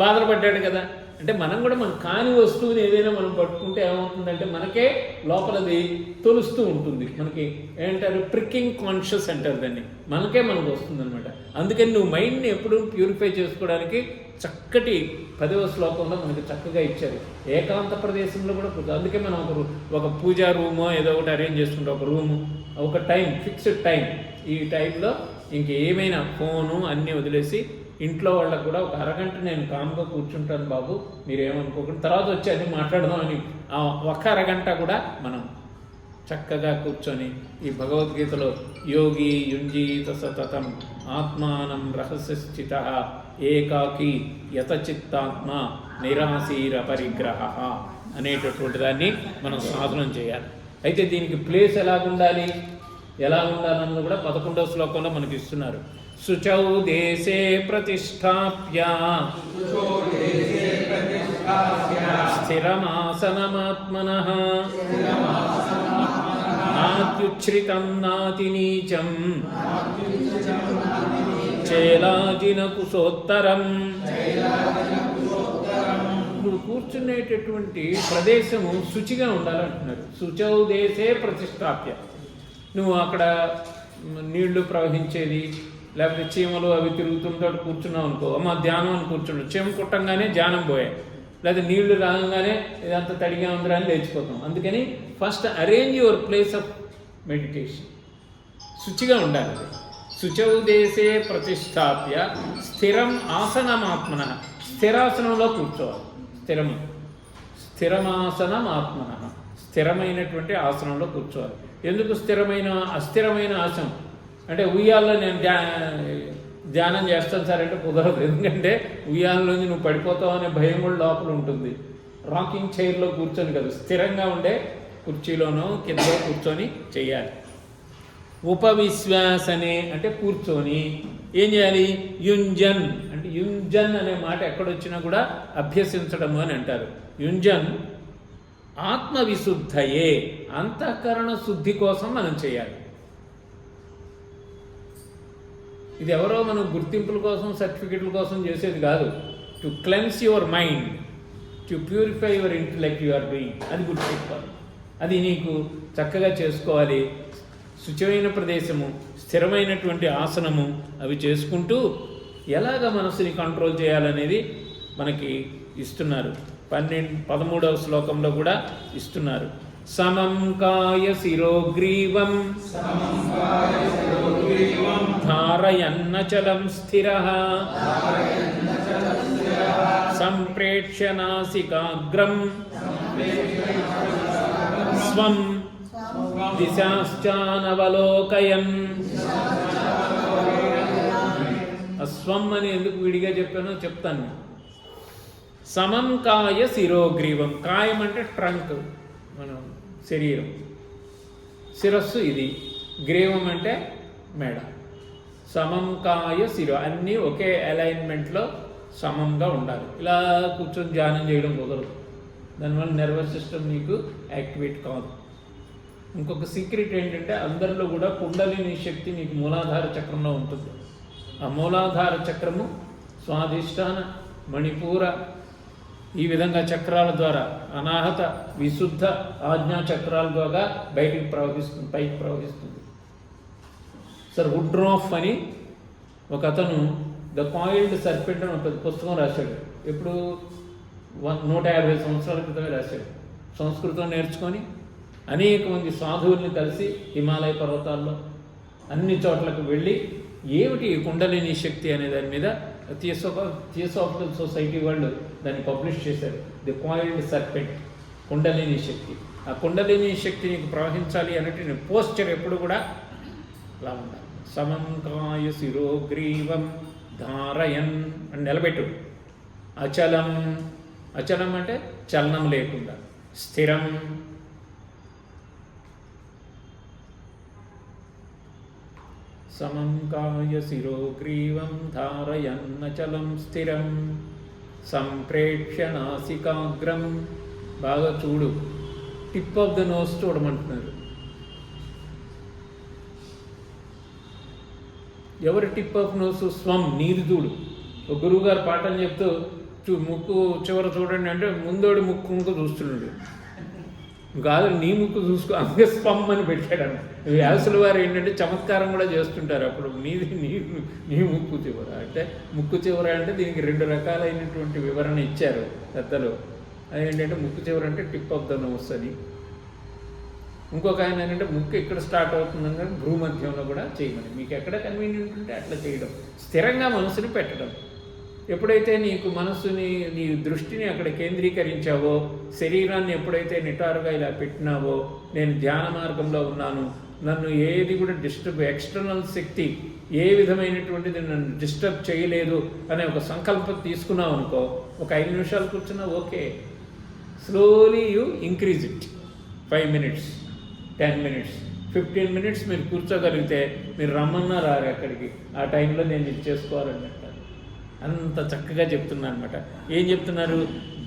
బాధలు పడ్డాడు కదా. అంటే మనం కూడా మన కాని వస్తువుని ఏదైనా మనం పట్టుకుంటే ఏమవుతుందంటే మనకే లోపలది తొలుస్తూ ఉంటుంది. మనకి ఏంటారు, ప్రికింగ్ కాన్షియస్ అంటారు దాన్ని, మనకు వస్తుందన్నమాట. అందుకని నువ్వు మైండ్ని ఎప్పుడు ప్యూరిఫై చేసుకోవడానికి చక్కటి 10వ శ్లోకంలో మనకి చక్కగా ఇచ్చారు. ఏకాంత ప్రదేశంలో కూడా అందుకే మనం ఒక పూజా రూమో ఏదో ఒకటి అరేంజ్ చేసుకుంటాం, ఒక రూము, ఒక టైం, ఫిక్స్డ్ టైం. ఈ టైంలో ఇంకేమైనా ఫోను అన్నీ వదిలేసి ఇంట్లో వాళ్ళకు కూడా ఒక అరగంట నేను కామ్గా కూర్చుంటాను బాబు, మీరేమనుకోకుండా, తర్వాత వచ్చి అన్నీ మాట్లాడదామని ఒక అరగంట కూడా మనం చక్కగా కూర్చొని ఈ భగవద్గీతలో యోగి యుంజీత సతతం ఆత్మానం రహస్య స్థిత ఏకాకి యతచిత్తాత్మ నిరాశీర పరిగ్రహ అనేటటువంటి దాన్ని మనం సాధనం చేయాలి. అయితే దీనికి ప్లేస్ ఎలా ఉండాలన్నది కూడా 11వ శ్లోకంలో మనకి ఇస్తున్నారు. శుచౌ దేశే ప్రతిష్టాప్య స్థిరమాసనమాత్మనః నాత్యుచ్ఛ్రితం నాతి నీచం చేలాజిన కుశోత్తరం. ఇప్పుడు కూర్చునేటటువంటి ప్రదేశము శుచిగా ఉండాలంటున్నారు. శుచౌ దేశే ప్రతిష్టాప్య. నువ్వు అక్కడ నీళ్లు ప్రవహించేది లేకపోతే చీమలు అవి తిరుగుతుంటే కూర్చున్నావు అనుకో, అమ్మ ధ్యానం అని కూర్చున్నావు, చీమ కుట్టంగానే ధ్యానం పోయాయి, లేదా నీళ్లు రాగానే ఇదంతా తడిగా ఉందిరా అని లేచిపోతాం. అందుకని first arrange your place of meditation. శుచిగా ఉండాలి. శుచౌ దేశే ప్రతిష్టాప్య స్థిరం ఆసనమాత్మన. స్థిరాసనంలో కూర్చోవాలి. స్థిరమాసనమాత్మన, స్థిరమైనటువంటి ఆసనంలో కూర్చోవాలి. ఎందుకు అస్థిరమైన ఆసనం అంటే ఉయ్యాల్లో నేను ధ్యానం చేస్తాను సార్ అంటే కుదరదు. ఎందుకంటే ఉయ్యాల్లోంచి నువ్వు పడిపోతావు అనే భయం కూడా లోపల ఉంటుంది. రాకింగ్ చైర్లో కూర్చొని కాదు, స్థిరంగా ఉండే కుర్చీలోనో కింద కూర్చొని చేయాలి. ఉపవిశ్వాసనే అంటే కూర్చొని ఏం చేయాలి? యుంజన్ అంటే యుంజన్ అనే మాట ఎక్కడొచ్చినా కూడా అభ్యసించడము అని అంటారు. యుంజన్ ఆత్మవిశుద్ధయే, అంతఃకరణ శుద్ధి కోసం మనం చేయాలి. ఇది ఎవరో మనం గుర్తింపుల కోసం సర్టిఫికెట్ల కోసం చేసేది కాదు. To cleanse your mind, to purify your intellect you are doing. అది గుర్తుపెట్టుకోవాలి. అది నీకు చక్కగా చేసుకోవాలి. శుచిమైన ప్రదేశము, స్థిరమైనటువంటి ఆసనము అవి చేసుకుంటూ ఎలాగ మనసుని కంట్రోల్ చేయాలనేది మనకి ఇస్తున్నారు. 13వ శ్లోకంలో కూడా ఇస్తున్నారు. సమం కాయ శిరోగ్రీవం ధారయన్నచలం స్థిరః సంప్రేక్ష్య నాసికాగ్రం స్వం దిశాశ్చానవలోకయన్. స్వం అని ఎందుకు విడిగా చెప్పానో చెప్తాను. సమం కాయ శిరోగ్రీవం. కాయం అంటే ట్రంక్, మనం శరీరం, శిరస్సు ఇది, గ్రీవం అంటే మెడ. సమం కాయ శిరో, అన్నీ ఒకే అలైన్మెంట్లో సమంగా ఉండాలి. ఇలా కూర్చొని ధ్యానం చేయడం కుదరదు, దానివల్ల నర్వస్ సిస్టమ్ మీకు యాక్టివేట్ కాదు. ఇంకొక సీక్రెట్ ఏంటంటే అందరిలో కూడా కుండలిని శక్తి మీకు మూలాధార చక్రంలో ఉంటుంది. ఆ మూలాధార చక్రము స్వాధిష్టాన, మణిపూర, ఈ విధంగా చక్రాల ద్వారా అనాహత, విశుద్ధ, ఆజ్ఞా చక్రాల ద్వారా బయటికి ప్రవహిస్తుంది, పైకి ప్రవహిస్తుంది. సర్ వుడ్రాఫ్ అని ఒక అతను ద కాయిల్డ్ సర్పెంట్ అని ఒక పుస్తకం రాశాడు. ఎప్పుడు 150 సంవత్సరాల క్రితమే రాశాడు. సంస్కృతం నేర్చుకొని అనేక మంది సాధువుల్ని కలిసి హిమాలయ పర్వతాల్లో అన్ని చోట్లకు వెళ్ళి ఏమిటి కుండలిని శక్తి అనే దాని మీద థియోసాఫికల్ సొసైటీ వాళ్ళు దాన్ని పబ్లిష్ చేశారు. ది కాయిల్డ్ సర్పెంట్, కుండలిని శక్తి. ఆ కుండలిని శక్తి నీకు ప్రవహించాలి అన్నట్టు పోస్చర్ ఎప్పుడు కూడా అలా ఉండాలి. సమం కాయ శిరోగ్రీవం ధారయన్ అని నిలబెట్టు. అచలం, అచలం అంటే చలనం లేకుండా. స్థిరం, సమం కాయ శిరోగ్రీవం ధారయన్నచలం స్థిరం. సంప్రేక్ష్య నాసికాగ్రం, బాగా చూడు, టిప్ ఆఫ్ ద నోస్ చూడమంటున్నారు. ఎవరి టిప్ ఆఫ్ నోస్? స్వం, నీది చూడు. ఒక గురువుగారు పాఠం చెప్తూ ముక్కు చివర చూడండి అంటే ముందోడి ముక్కు చూస్తున్నాడు. కాదు, నీ ముక్కు చూసుకో, అందుకే స్వం అని పెట్టాడు. వ్యాసుల వారు ఏంటంటే చమత్కారం కూడా చేస్తుంటారు. అప్పుడు నీ ముక్కు చివర అంటే, ముక్కు చివర అంటే దీనికి 2 రకాలైనటువంటి వివరణ ఇచ్చారు పెద్దలు. అదేంటంటే ముక్కు చివర అంటే టిప్ ఆఫ్ ద నోస్ అని. ఇంకొక ఆయన ఏంటంటే ముక్కు ఎక్కడ స్టార్ట్ అవుతుందని భూమధ్యంలో కూడా చేయమని, మీకు ఎక్కడ కన్వీనియంట్ ఉంటే అట్లా చేయడం. స్థిరంగా మనసుని పెట్టడం. ఎప్పుడైతే నీకు మనస్సుని, నీ దృష్టిని అక్కడ కేంద్రీకరించావో, శరీరాన్ని ఎప్పుడైతే నిటారుగా ఇలా పెట్టినావో, నేను ధ్యాన మార్గంలో ఉన్నాను, నన్ను ఏది కూడా ఎక్స్టర్నల్ శక్తి ఏ విధమైనటువంటిది నన్ను డిస్టర్బ్ చేయలేదు అనే ఒక సంకల్పం తీసుకున్నావు అనుకో, ఒక 5 నిమిషాలు కూర్చున్నా okay. Slowly you increase it. 5 minutes, 10 minutes, 15 minutes మీరు కూర్చోగలిగితే మీరు రమ్మన్నా రారు అక్కడికి. ఆ టైంలో నేను ఇది చేసుకోవాలని అంటారు. అంత చక్కగా చెప్తున్నారు అనమాట. ఏం చెప్తున్నారు?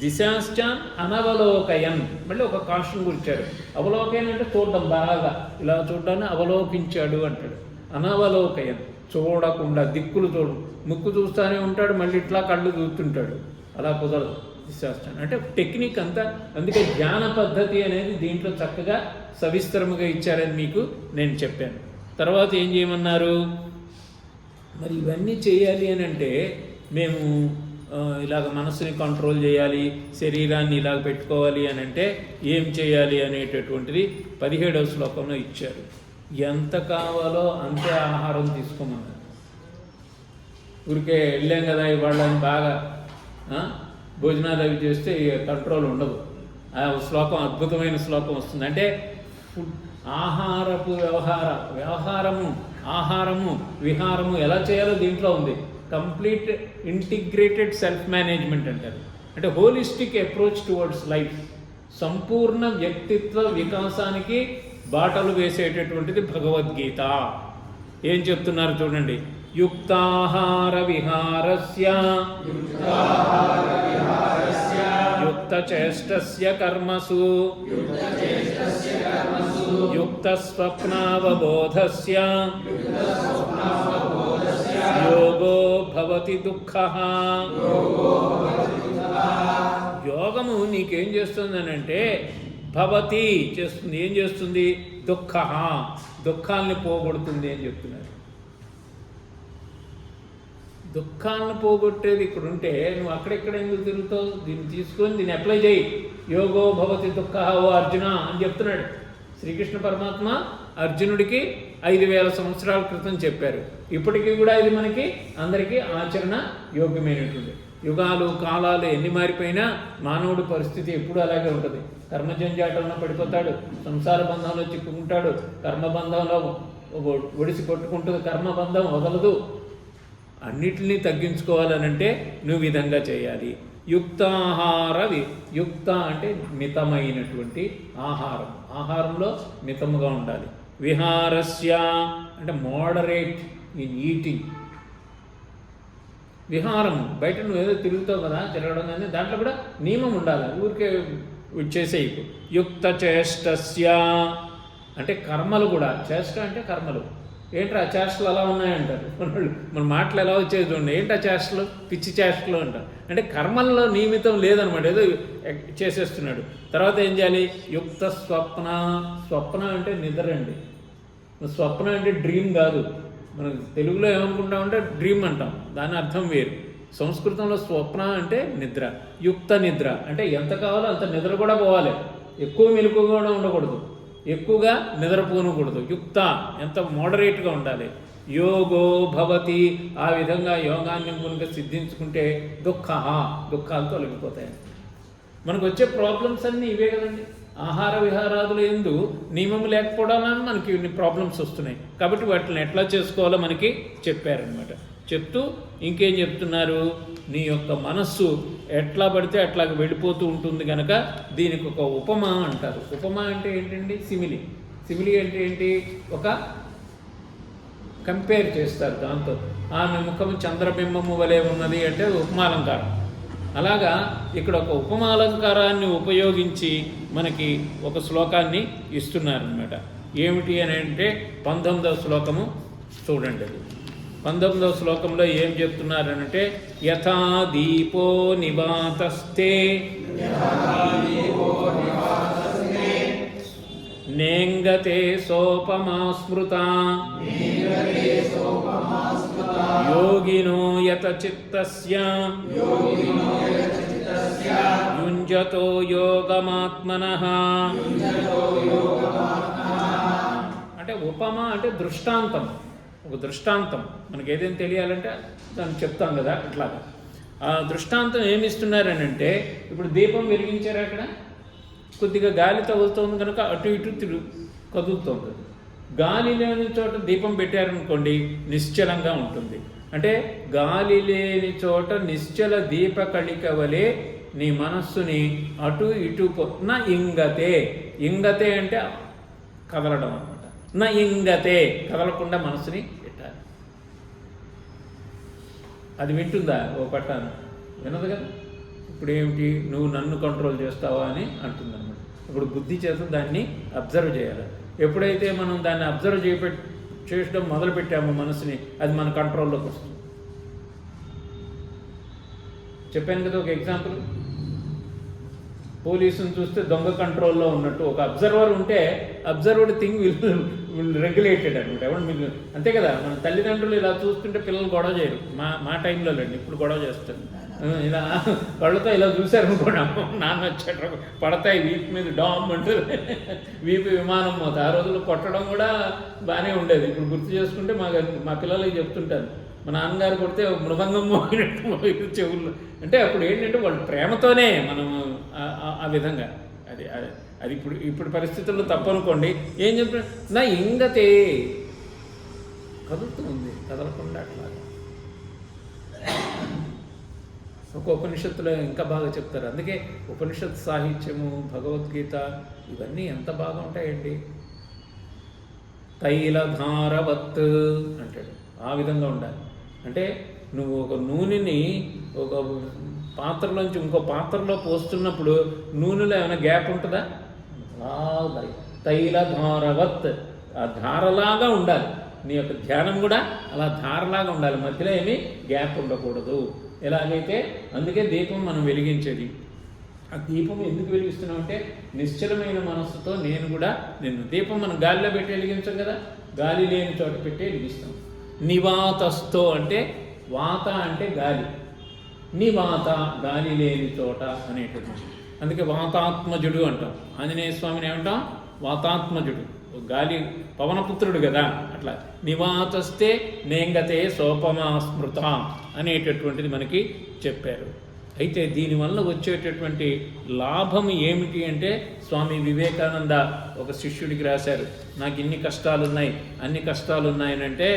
దిశాశ్చాన్ అనవలోకయన్. మళ్ళీ ఒక కాషన్ గురించారు. అవలోకయన్ అంటే చూడడం, బాగా ఇలా చూడడాన్ని అవలోకించాడు అంటాడు. అనవలోకయన్, చూడకుండా, దిక్కులు చూడు, ముక్కు చూస్తూనే ఉంటాడు, మళ్ళీ ఇట్లా కళ్ళు చూస్తుంటాడు. అలా కుదరదు. దిశాశ్చాన్ అంటే టెక్నిక్ అంతా. అందుకే ధ్యాన పద్ధతి అనేది దీంట్లో చక్కగా సవిస్తరముగా ఇచ్చారని మీకు నేను చెప్పాను. తర్వాత ఏం చేయమన్నారు? మరి ఇవన్నీ చేయాలి అని అంటే మేము ఇలాగ మనసుని కంట్రోల్ చేయాలి, శరీరాన్ని ఇలాగ పెట్టుకోవాలి అని అంటే ఏం చేయాలి అనేటటువంటిది 17వ శ్లోకంలో ఇచ్చారు. ఎంత కావాలో అంతే ఆహారం తీసుకోమన్నారు. ఊరికే వెళ్ళాం కదా ఇవాళ బాగా భోజనాలు అవి చేస్తే కంట్రోల్ ఉండదు. ఆ శ్లోకం అద్భుతమైన శ్లోకం వస్తుంది. అంటే ఆహారపు ఆహారము విహారము ఎలా చేయాలో దీంట్లో ఉంది. కంప్లీట్ ఇంటిగ్రేటెడ్ సెల్ఫ్ మేనేజ్మెంట్ అంటారు. అంటే హోలిస్టిక్ అప్రోచ్ టువర్డ్స్ లైఫ్, సంపూర్ణ వ్యక్తిత్వ వికాసానికి బాటలు వేసేటటువంటిది భగవద్గీత. ఏం చెప్తున్నారు చూడండి. యుక్తాహార విహారస్య యుక్తచేష్టస్య కర్మసు యుక్తస్వప్నావబోధస్య యోగో భవతి దుఃఖః. యోగము నీకేం చేస్తుందనంటే భవతి చేస్తుంది. ఏం చేస్తుంది? దుఃఖః, దుఃఖాలను పోగొడుతుంది అని చెప్తున్నారు. దుఃఖాలను పోగొట్టేది ఇక్కడ ఉంటే నువ్వు అక్కడెక్కడ ఎందుకు తిరుగుతావు? దీన్ని తీసుకొని దీన్ని అప్లై చేయి. యోగో భవతి దుఃఖః ఓ అర్జున అని చెప్తున్నాడు శ్రీకృష్ణ పరమాత్మ. అర్జునుడికి 5000 సంవత్సరాల క్రితం చెప్పారు. ఇప్పటికీ కూడా ఇది మనకి అందరికీ ఆచరణ యోగ్యమైనటువంటి. యుగాలు కాలాలు ఎన్ని మారిపోయినా మానవుడి పరిస్థితి ఎప్పుడు అలాగే ఉంటుంది. కర్మజంజాటంలో పడిపోతాడు, సంసార బంధంలో చిక్కుకుంటాడు, కర్మబంధంలో ఒడిసి కొట్టుకుంటుంది, కర్మబంధం వదలదు. అన్నిటినీ తగ్గించుకోవాలనంటే నువ్వు విధంగా చేయాలి. యుక్త అంటే మితమైనటువంటి ఆహారం, ఆహారంలో మితముగా ఉండాలి. విహారస్య అంటే మోడరేట్ ఇన్ ఈటింగ్. విహారం బయట నువ్వు ఏదో తిరుగుతావు కదా, తిరగడం కానీ దాంట్లో కూడా నియమం ఉండాలి, ఊరికే చేసేయకు. యుక్త చేష్టస్య అంటే కర్మలు కూడా, చేష్ట అంటే కర్మలు. ఏంట్రా చేష్టలు అలా ఉన్నాయంటారు మన మాటలు ఎలా వచ్చేది చూడండి, ఏంటా చేష్టలు, పిచ్చి చేష్టలు అంటారు. అంటే కర్మల్లో నియమితం లేదనమాట, ఏదో చేసేస్తున్నాడు. తర్వాత ఏం చేయాలి? యుక్త స్వప్న అంటే నిద్ర అండి. స్వప్న అంటే డ్రీమ్ కాదు. మనం తెలుగులో ఏమనుకుంటామంటే డ్రీమ్ అంటాం, దాని అర్థం వేరు. సంస్కృతంలో స్వప్న అంటే నిద్ర. యుక్త నిద్ర అంటే ఎంత కావాలో అంత నిద్ర కూడా పోవాలి, ఎక్కువ మెలకుగా కూడా ఉండకూడదు, ఎక్కువగా నిద్రపోనకూడదు. యుక్త ఎంత మోడరేట్గా ఉండాలి. యోగో భవతి ఆ విధంగా యోగాన్ని కనుక సిద్ధించుకుంటే దుఃఖాలు తొలగిపోతాయి. మనకు వచ్చే ప్రాబ్లమ్స్ అన్నీ ఇవే కదండి. ఆహార విహారాదులు ఎందు నియమం లేకపోవడం మనకి ఇన్ని ప్రాబ్లమ్స్ వస్తున్నాయి. కాబట్టి వాటిని ఎట్లా చేసుకోవాలో మనకి చెప్పారనమాట. చెప్తూ ఇంకేం చెప్తున్నారు, నీ యొక్క మనస్సు ఎట్లా పడితే అట్లా వెళ్ళిపోతూ ఉంటుంది కనుక దీనికి ఒక ఉపమా అంటారు. ఉపమా అంటే ఏంటండి? సిమిలి అంటే ఏంటి? ఒక కంపేర్ చేస్తారు దాంతో. ఆమె ముఖము చంద్రబింబము వలె ఉన్నది అంటే ఉపమాలంకారం. అలాగా ఇక్కడ ఒక ఉపమాలంకారాన్ని ఉపయోగించి మనకి ఒక శ్లోకాన్ని ఇస్తున్నారనమాట. ఏమిటి అని అంటే 19వ శ్లోకము చూడండి. 19వ శ్లోకంలో ఏం చెప్తున్నారనంటే, యథా దీపో నివాతస్తే నేంగతే సోపమా స్మృతా యోగినో యత చిత్తస్య యుంజతో యోగమాత్మనః. అంటే ఉపమ అంటే దృష్టాంతం, ఒక దృష్టాంతం. మనకి ఏదైనా తెలియాలంటే దాన్ని చెప్తాం కదా, అట్లాగా. ఆ దృష్టాంతం ఏమిస్తున్నారని అంటే, ఇప్పుడు దీపం వెలిగించారు, అక్కడ కొద్దిగా గాలి తగులుతోంది కనుక అటు ఇటు కదులుతోంది. గాలి లేని చోట దీపం పెట్టారనుకోండి, నిశ్చలంగా ఉంటుంది. అంటే గాలి లేని చోట నిశ్చల దీపకళిక వలె నీ మనస్సుని అటు ఇటు ఇంగతే అంటే కదలడం అనమాట. ఇంగతే కదలకుండా మనసుని పెట్టాలి. అది వింటుందా? ఓ పట్టాను వినదు కదా. ఇప్పుడు ఏమిటి, నువ్వు నన్ను కంట్రోల్ చేస్తావా అని అంటుందన్నమాట. ఇప్పుడు బుద్ధి చేత దాన్ని అబ్జర్వ్ చేయాలి. ఎప్పుడైతే మనం దాన్ని అబ్జర్వ్ చేయడం మొదలుపెట్టామో మనసుని, అది మన కంట్రోల్లోకి వస్తుంది. చెప్పాను కదా ఒక ఎగ్జాంపుల్. పోలీసుని చూస్తే దొంగ కంట్రోల్లో ఉన్నట్టు ఒక అబ్జర్వర్ ఉంటే అబ్జర్వర్డ్ థింగ్ విల్ రెగ్యులేటెడ్ అనమాట. ఎవరు మీకు అంతే కదా. మన తల్లిదండ్రులు ఇలా చూస్తుంటే పిల్లలు గొడవ చేయరు. మా టైంలో లేండి, ఇప్పుడు గొడవ చేస్తారు. ఇలా కళ్ళతో ఇలా చూశారనుకోండి, నాన్న వచ్చాడు, పడతాయి వీపు మీద డామ్ అంటుంది, వీపు విమానం మోత. ఆ రోజుల్లో కొట్టడం కూడా బాగానే ఉండేది. ఇప్పుడు గుర్తు చేసుకుంటే మా పిల్లలకి చెప్తుంటాను, మా నాన్నగారు కొడితే మృదంగం మోగినట్టు మోగిన చెవుల్లో. అంటే అప్పుడు ఏంటంటే వాళ్ళు ప్రేమతోనే మనం ఆ విధంగా అది ఇప్పుడు పరిస్థితుల్లో తప్పనుకోండి. ఏం చెప్తున్నా, ఇంగతే కదులుతుంది, కదలకుండా అట్లా. ఒక ఉపనిషత్తులో ఇంకా బాగా చెప్తారు. అందుకే ఉపనిషత్ సాహిత్యము, భగవద్గీత ఇవన్నీ ఎంత బాగా ఉంటాయండి. తైలధారవత్ అంటాడు, ఆ విధంగా ఉండాలి. అంటే నువ్వు ఒక నూనెని ఒక పాత్రలోంచి ఇంకో పాత్రలో పోస్తున్నప్పుడు నూనెలో ఏమైనా గ్యాప్ ఉంటుందా? తైలధారవత్, ఆ ధారలాగా ఉండాలి. నీ యొక్క ధ్యానం కూడా అలా ధారలాగా ఉండాలి, మధ్యలో ఏమీ గ్యాప్ ఉండకూడదు. ఎలాగైతే అందుకే దీపం మనం వెలిగించేది. ఆ దీపం ఎందుకు వెలిగిస్తున్నామంటే నిశ్చలమైన మనస్సుతో నిన్ను దీపం మనం గాలిలో పెట్టి వెలిగించాం కదా, గాలి లేని చోట పెట్టి వెలిగిస్తాం. నివాతస్థో అంటే వాత అంటే గాలి, నివాత గాలి లేని చోట అనేటటువంటి. అందుకే వాతాత్మజుడు అంటాం. ఆంజనేయ స్వామిని ఏమంటాం? వాతాత్మజుడు, గాలి పవనపుత్రుడు కదా. అట్లా నివాతస్తే నేంగతే సోపమా స్మృత అనేటటువంటిది మనకి చెప్పారు. అయితే దీనివల్ల వచ్చేటటువంటి లాభం ఏమిటి అంటే స్వామి వివేకానంద ఒక శిష్యుడికి రాశారు, నాకు ఇన్ని కష్టాలున్నాయి అన్ని కష్టాలున్నాయనంటే,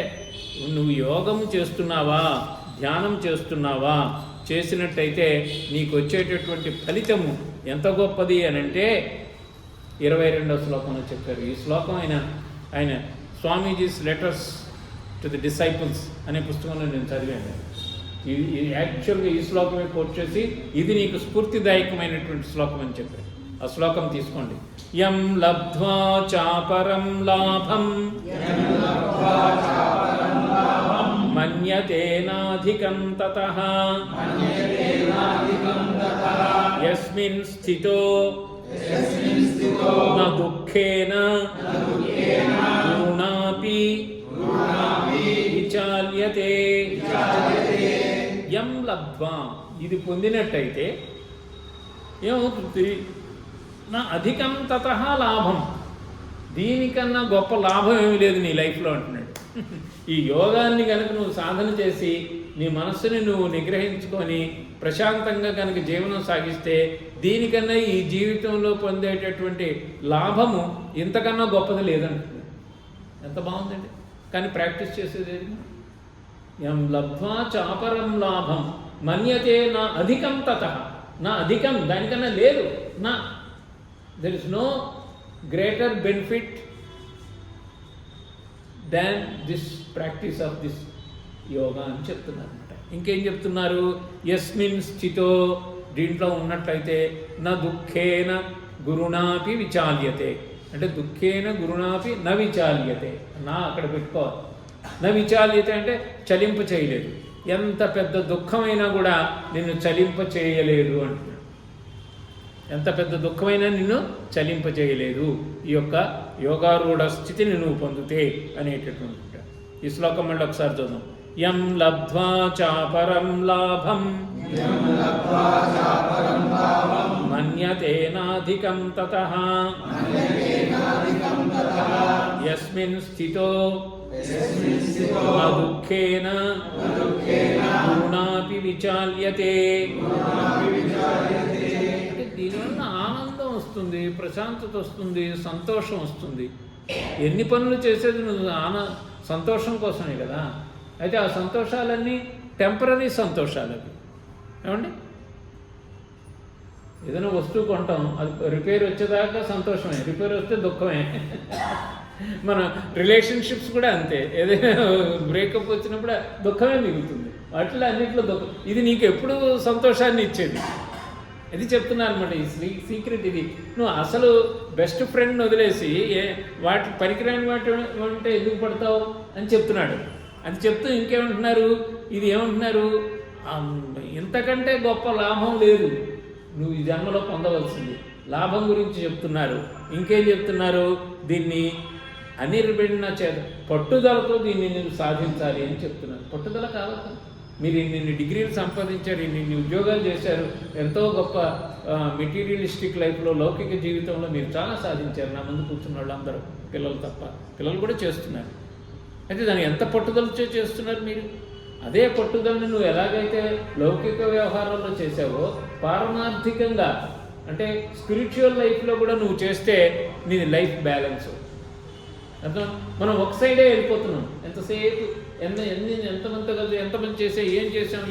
నువ్వు యోగం చేస్తున్నావా, ధ్యానం చేస్తున్నావా, చేసినట్టయితే నీకు వచ్చేటటువంటి ఫలితము ఎంత గొప్పది అని అంటే 22వ శ్లోకంలో చెప్పారు. ఈ శ్లోకం ఆయన swamijis letters to the disciples అనే పుస్తకంలో నేను చదివాను. యాక్చువల్గా ఈ శ్లోకమే కోట్ చేసి ఇది నీకు స్ఫూర్తిదాయకమైనటువంటి శ్లోకం అని చెప్పారు. ఆ శ్లోకం తీసుకోండి. యం లబ్ధ్వా చాపరం లాభం మన్యతేనాధికం తతః యస్మిన్ స్థితో న దుఃఖేన గుణాపి విచాల్యతే. యం లబ్ధ్వా, ఇది పొందినట్టయితే ఏమవుతుంది? నా అధికం తతః లాభం, దీనికన్నా గొప్ప లాభం ఏమీ లేదు నీ లైఫ్లో అంటున్నాడు. ఈ యోగాన్ని కనుక నువ్వు సాధన చేసి నీ మనస్సుని నువ్వు నిగ్రహించుకొని ప్రశాంతంగా కనుక జీవనం సాగిస్తే దీనికన్నా ఈ జీవితంలో పొందేటటువంటి లాభము ఇంతకన్నా గొప్పది లేదంటున్నాడు. ఎంత బాగుందండి. కానీ ప్రాక్టీస్ చేసేది ఏది? యం లబ్ధ్వా చాపరం లాభం మన్యతే నా అధికం తతః, నా అధికం దానికన్నా లేదు, నా there is no greater benefit than this practice of this yoga అని చెప్తున్నారు అనమాట. ఇంకేం చెప్తున్నారు? యస్మిన్ స్థితో, దీంట్లో ఉన్నట్లయితే నా దుఃఖేన గురుణాపి విచాల్యతే, అంటే దుఃఖేన గురుణాపి న విచాల్యతే, నా అక్కడ పెట్టుకోవాలి. న విచాల్యతే అంటే చలింప చేయలేదు, ఎంత పెద్ద దుఃఖమైనా కూడా నిన్ను చలింప చేయలేదు అంటున్నాడు. ఎంత పెద్ద దుఃఖమైనా నిన్ను చలింప చేయలేదు ఈ యొక్క యోగారూఢ స్థితిని నువ్వు పొందితే అనేటటువంటి. ఈ శ్లోకం మళ్ళీ ఒకసారి చూద్దాం. యం లబ్ధ్వా చాపరం లాభం మన్యతేనాధికం తతః యస్మిన్ స్థితో న దుఃఖేన గుణాపి విచాల్యతే. దీనివల్ల ఆనందం వస్తుంది, ప్రశాంతత వస్తుంది, సంతోషం వస్తుంది. ఎన్ని పనులు చేసేది నువ్వు సంతోషం కోసమే కదా. అయితే ఆ సంతోషాలన్నీ టెంపరీ సంతోషాలు అవి. ఏమండి, ఏదైనా వస్తువు కొంటాం, అది రిపేర్ వచ్చేదాకా సంతోషమే, రిపేర్ వస్తే దుఃఖమే. మన రిలేషన్షిప్స్ కూడా అంతే, ఏదైనా బ్రేకప్ వచ్చినప్పుడు దుఃఖమే మిగులుతుంది, వాటిలో అన్నింటిలో దుఃఖం. ఇది నీకు ఎప్పుడు సంతోషాన్ని ఇచ్చేది? ఇది చెప్తున్నాను అనమాట. ఈ సీక్రెట్ ఇది. నువ్వు అసలు బెస్ట్ ఫ్రెండ్ని వదిలేసి వాటి పనికిరాని వాటి అంటే ఎందుకు పడతావు అని చెప్తున్నాడు. అది చెప్తూ ఇంకేమంటున్నారు? ఇది ఏమంటున్నారు? ఇంతకంటే గొప్ప లాభం లేదు నువ్వు ఈ జన్మలో పొందవలసింది. లాభం గురించి చెప్తున్నారు. ఇంకేం చెప్తున్నారు? దీన్ని అనిర్బిడిన పట్టుదలతో దీన్ని నేను సాధించాలి అని చెప్తున్నారు. పట్టుదల కావాలి. మీరు ఇన్ని డిగ్రీలు సంపాదించారు, ఇన్ని ఉద్యోగాలు చేశారు, ఎంతో గొప్ప మెటీరియలిస్టిక్ లైఫ్లో, లౌకిక జీవితంలో మీరు చాలా సాధించారు. నా ముందు కూర్చున్న వాళ్ళందరూ, పిల్లలు తప్ప, పిల్లలు కూడా చేస్తున్నారు. అయితే దాన్ని ఎంత పట్టుదలతో చేస్తున్నారు మీరు? అదే పట్టుదలని నువ్వు ఎలాగైతే లౌకిక వ్యవహారాల్లో చేసావో పారమార్థికంగా అంటే స్పిరిచువల్ లైఫ్లో కూడా నువ్వు చేస్తే నీ లైఫ్ బ్యాలెన్స్. అర్థం? మనం ఒక సైడే వెళ్ళిపోతున్నాం. ఎంతసేపు ఎంతమంది కదా, ఎంతమంది చేసాం, ఏం చేసాం,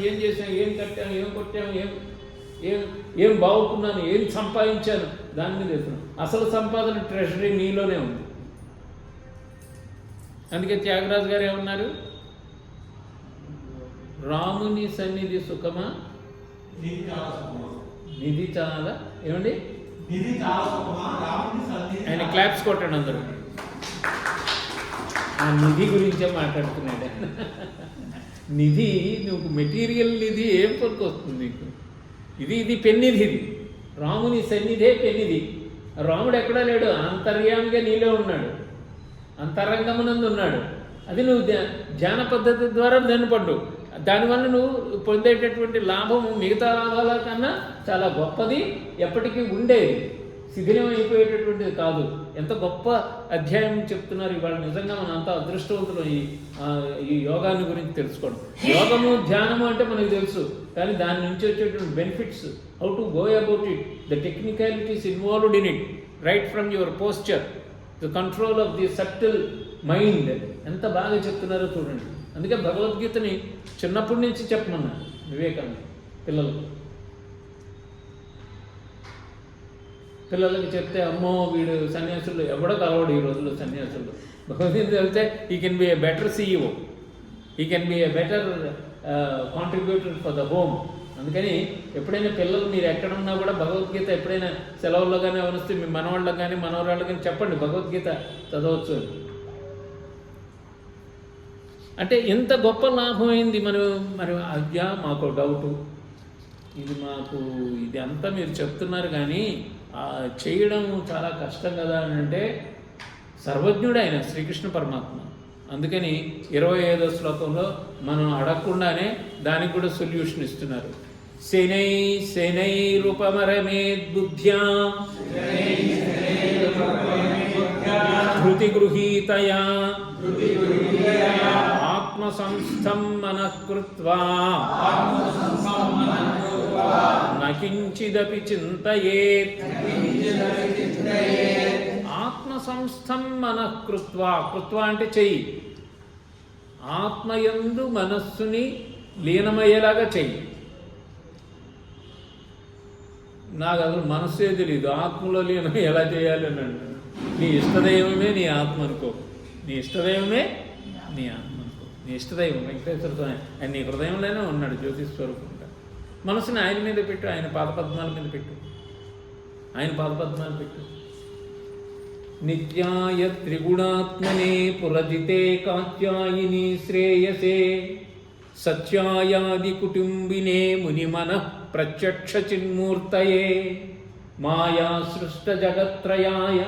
ఏం కట్టాం, ఏం కొట్టాం, ఏం బాగుకున్నాను, ఏం సంపాదించాను, దాని మీద వెళ్తున్నాం. అసలు సంపాదన ట్రెజరీ నీలోనే ఉంది. అందుకే త్యాగరాజు గారు ఏమన్నారు? రాముని సన్నిధి సుఖమా, నిధి చాలా, ఏమండి, ఆయన క్లాప్స్ కొట్టండి అందరూ. ఆ నిధి గురించే మాట్లాడుతున్నాడు. నిధి, నువ్వు మెటీరియల్ నిధి ఏం పనికి వస్తుంది నీకు? ఇది పెన్నిధి. ఇది రాముని సన్నిధే పెన్నిధి. రాముడు ఎక్కడా లేడు, అంతర్యామిగా నీలో ఉన్నాడు, అంతరంగమునందు ఉన్నాడు. అది నువ్వు ధ్యాన పద్ధతి ద్వారా ధ్యానపడ్డు. దానివల్ల నువ్వు పొందేటటువంటి లాభము మిగతా లాభాల కన్నా చాలా గొప్పది, ఎప్పటికీ ఉండేది. శిథిలం అయిపోయేటటువంటిది కాదు. ఎంత గొప్ప అధ్యాయం చెప్తున్నారు ఇవాళ. నిజంగా మనం అంత అదృష్టవంతులు ఈ యోగాన్ని గురించి తెలుసుకోవడం. యోగము ధ్యానము అంటే మనకు తెలుసు, కానీ దాని నుంచి వచ్చేటువంటి benefits, how to go about it, the technicalities involved in it, right from your posture, the control of the subtle mind, ఎంత బాగా చెప్తున్నారో చూడండి. అందుకే భగవద్గీతని చిన్నప్పటి నుంచి చెప్పమన్నారు వివేకానంద పిల్లలకి చెప్తే, అమ్మో వీడు సన్యాసులు ఎవడో కలవడు ఈ రోజుల్లో సన్యాసులు. భగవద్గీత వెళ్తే ఈ can be A better CEO, ఈ can be A better contributor for the home. అందుకని ఎప్పుడైనా పిల్లలు మీరు ఎక్కడున్నా కూడా భగవద్గీత ఎప్పుడైనా సెలవుల్లో కానీ వస్తే మీ మనవాళ్ళకి కానీ మనవరాళ్ళకి కానీ చెప్పండి భగవద్గీత చదవచ్చు అని. అంటే ఎంత గొప్ప లాభం అయింది. మరి అయ్యా మాకు డౌటు, ఇది అంతా మీరు చెప్తున్నారు కానీ చేయడం చాలా కష్టం కదా అని అంటే, సర్వజ్ఞుడు ఆయన శ్రీకృష్ణ పరమాత్మ. అందుకని 25వ శ్లోకంలో మనం అడగకుండానే దానికి కూడా సొల్యూషన్ ఇస్తున్నారు. శనై రూపమరమేద్బుద్ధ్యా ధృతి గృహీతయా ఆత్మసంస్థం మనఃకృత్వా నకించిదపి చింతయేత్. ఆత్మసంస్థం మనఃకృత్వా, కృత్వా అంటే చెయ్యి, ఆత్మయందు మనస్సుని లీనమయ్యేలాగా చెయ్యి. నాకు అసలు మనస్సే తెలీదు, ఆత్మలో లీనం ఎలా చేయాలి అని అంటాను. నీ ఇష్టదైవమే నీ ఆత్మ అనుకో, నీ ఇష్టదైవమే నీ ఆత్మ అనుకో. నీ ఇష్టదైవం వెంకటేశ్వర స్వామి, ఆయన నీ హృదయంలోనే ఉన్నాడు జ్యోతిస్వరూపంగా. మనసుని ఆయన మీద పెట్టు, ఆయన పాదపద్మాల మీద పెట్టు, ఆయన పాదపద్మాలు పెట్టు. నిత్యాయ త్రిగుణాత్మనే పురజితే కాత్యాయిని శ్రేయసే సత్యాయాది కుటుంబినే మునిమనః ప్రత్యక్ష చిన్మూర్తయే మాయా సృష్ట జగత్రయాయ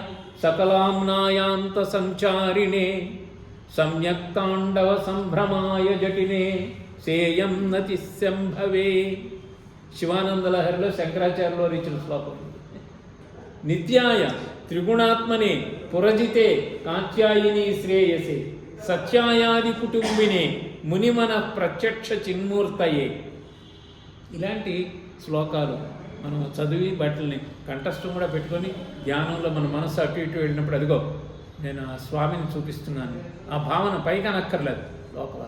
సకలాంనాయాంత సంచారిణే సమ్యక్తాండవ సంభ్రమాయ జటినే సేయం నతిశంభవే. శివానంద లహరిలో శంకరాచార్యులు ఇచ్చిన శ్లోకం. నిత్యాయ త్రిగుణాత్మనే పురజితే కాత్యాయిని శ్రేయసే సత్యాయాది కుటుంబినే మునిమన ప్రత్యక్ష చిన్మూర్తయే. ఇలాంటి శ్లోకాలు మనం చదివి వాటిని కంఠస్థం కూడా పెట్టుకొని ధ్యానంలో మన మనసు అటు ఇటు వెళ్ళినప్పుడు, అదిగో నేను ఆ స్వామిని చూపిస్తున్నాను, ఆ భావన పైకి అనక్కర్లేదు, లోపల.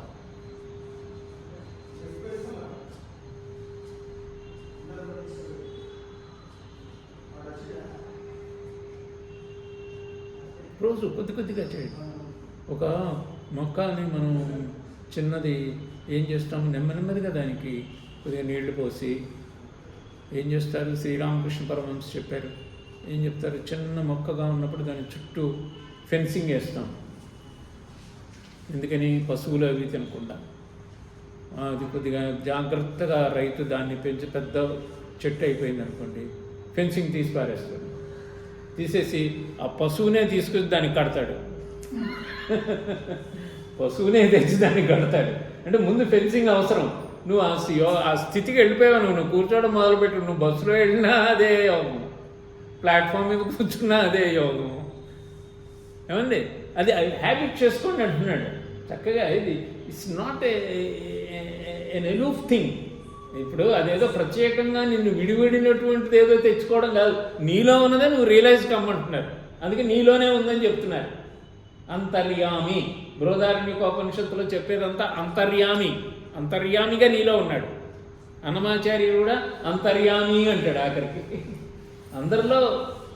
రోజు కొద్దిగా చేయండి. ఒక మొక్కని మనం చిన్నది ఏం చేస్తాము, నెమ్మదిగా దానికి కొద్దిగా నీళ్లు పోసి ఏం చేస్తారు, శ్రీరామకృష్ణ పరమహంస చెప్పారు, ఏం చెప్తారు, చిన్న మొక్కగా ఉన్నప్పుడు దాని చుట్టూ ఫెన్సింగ్ వేస్తాం. ఎందుకని, పశువులు అవి తినకుండా. అది కొద్దిగా జాగ్రత్తగా రైతు దాన్ని పెంచి పెద్ద చెట్టు అయిపోయింది అనుకోండి, ఫెన్సింగ్ తీసి పారేస్తాడు. తీసేసి ఆ పశువునే తీసుకొచ్చి దానికి కడతాడు. పశువునే తెచ్చి దానికి కడతాడు. అంటే ముందు ఫెన్సింగ్ అవసరం. నువ్వు ఆ స్థితికి వెళ్ళిపోయావు. నువ్వు కూర్చోవడం మొదలుపెట్టు. నువ్వు బస్సులో వెళ్ళినా అదే యోగం, ప్లాట్ఫామ్ మీద కూర్చున్నా అదే యోగం. ఏమండి, అది హ్యాబిట్ చేసుకోండి అంటున్నాడు చక్కగా. ఇది ఇట్స్ నాట్ ఎన్ ఎలూఫ్ థింగ్. ఇప్పుడు అదేదో ప్రత్యేకంగా నిన్ను విడివిడినటువంటిది ఏదో తెచ్చుకోవడం కాదు, నీలో ఉన్నదే నువ్వు రియలైజ్ కమ్మంటున్నారు. అందుకే నీలోనే ఉందని చెప్తున్నారు. అంతర్యామి, బృహదారణ్యకోపనిషత్తులో చెప్పేదంతా అంతర్యామిగా నీలో ఉన్నాడు. అన్నమాచార్యుడు కూడా అంతర్యామి అంటాడు ఆఖరికి. అందరిలో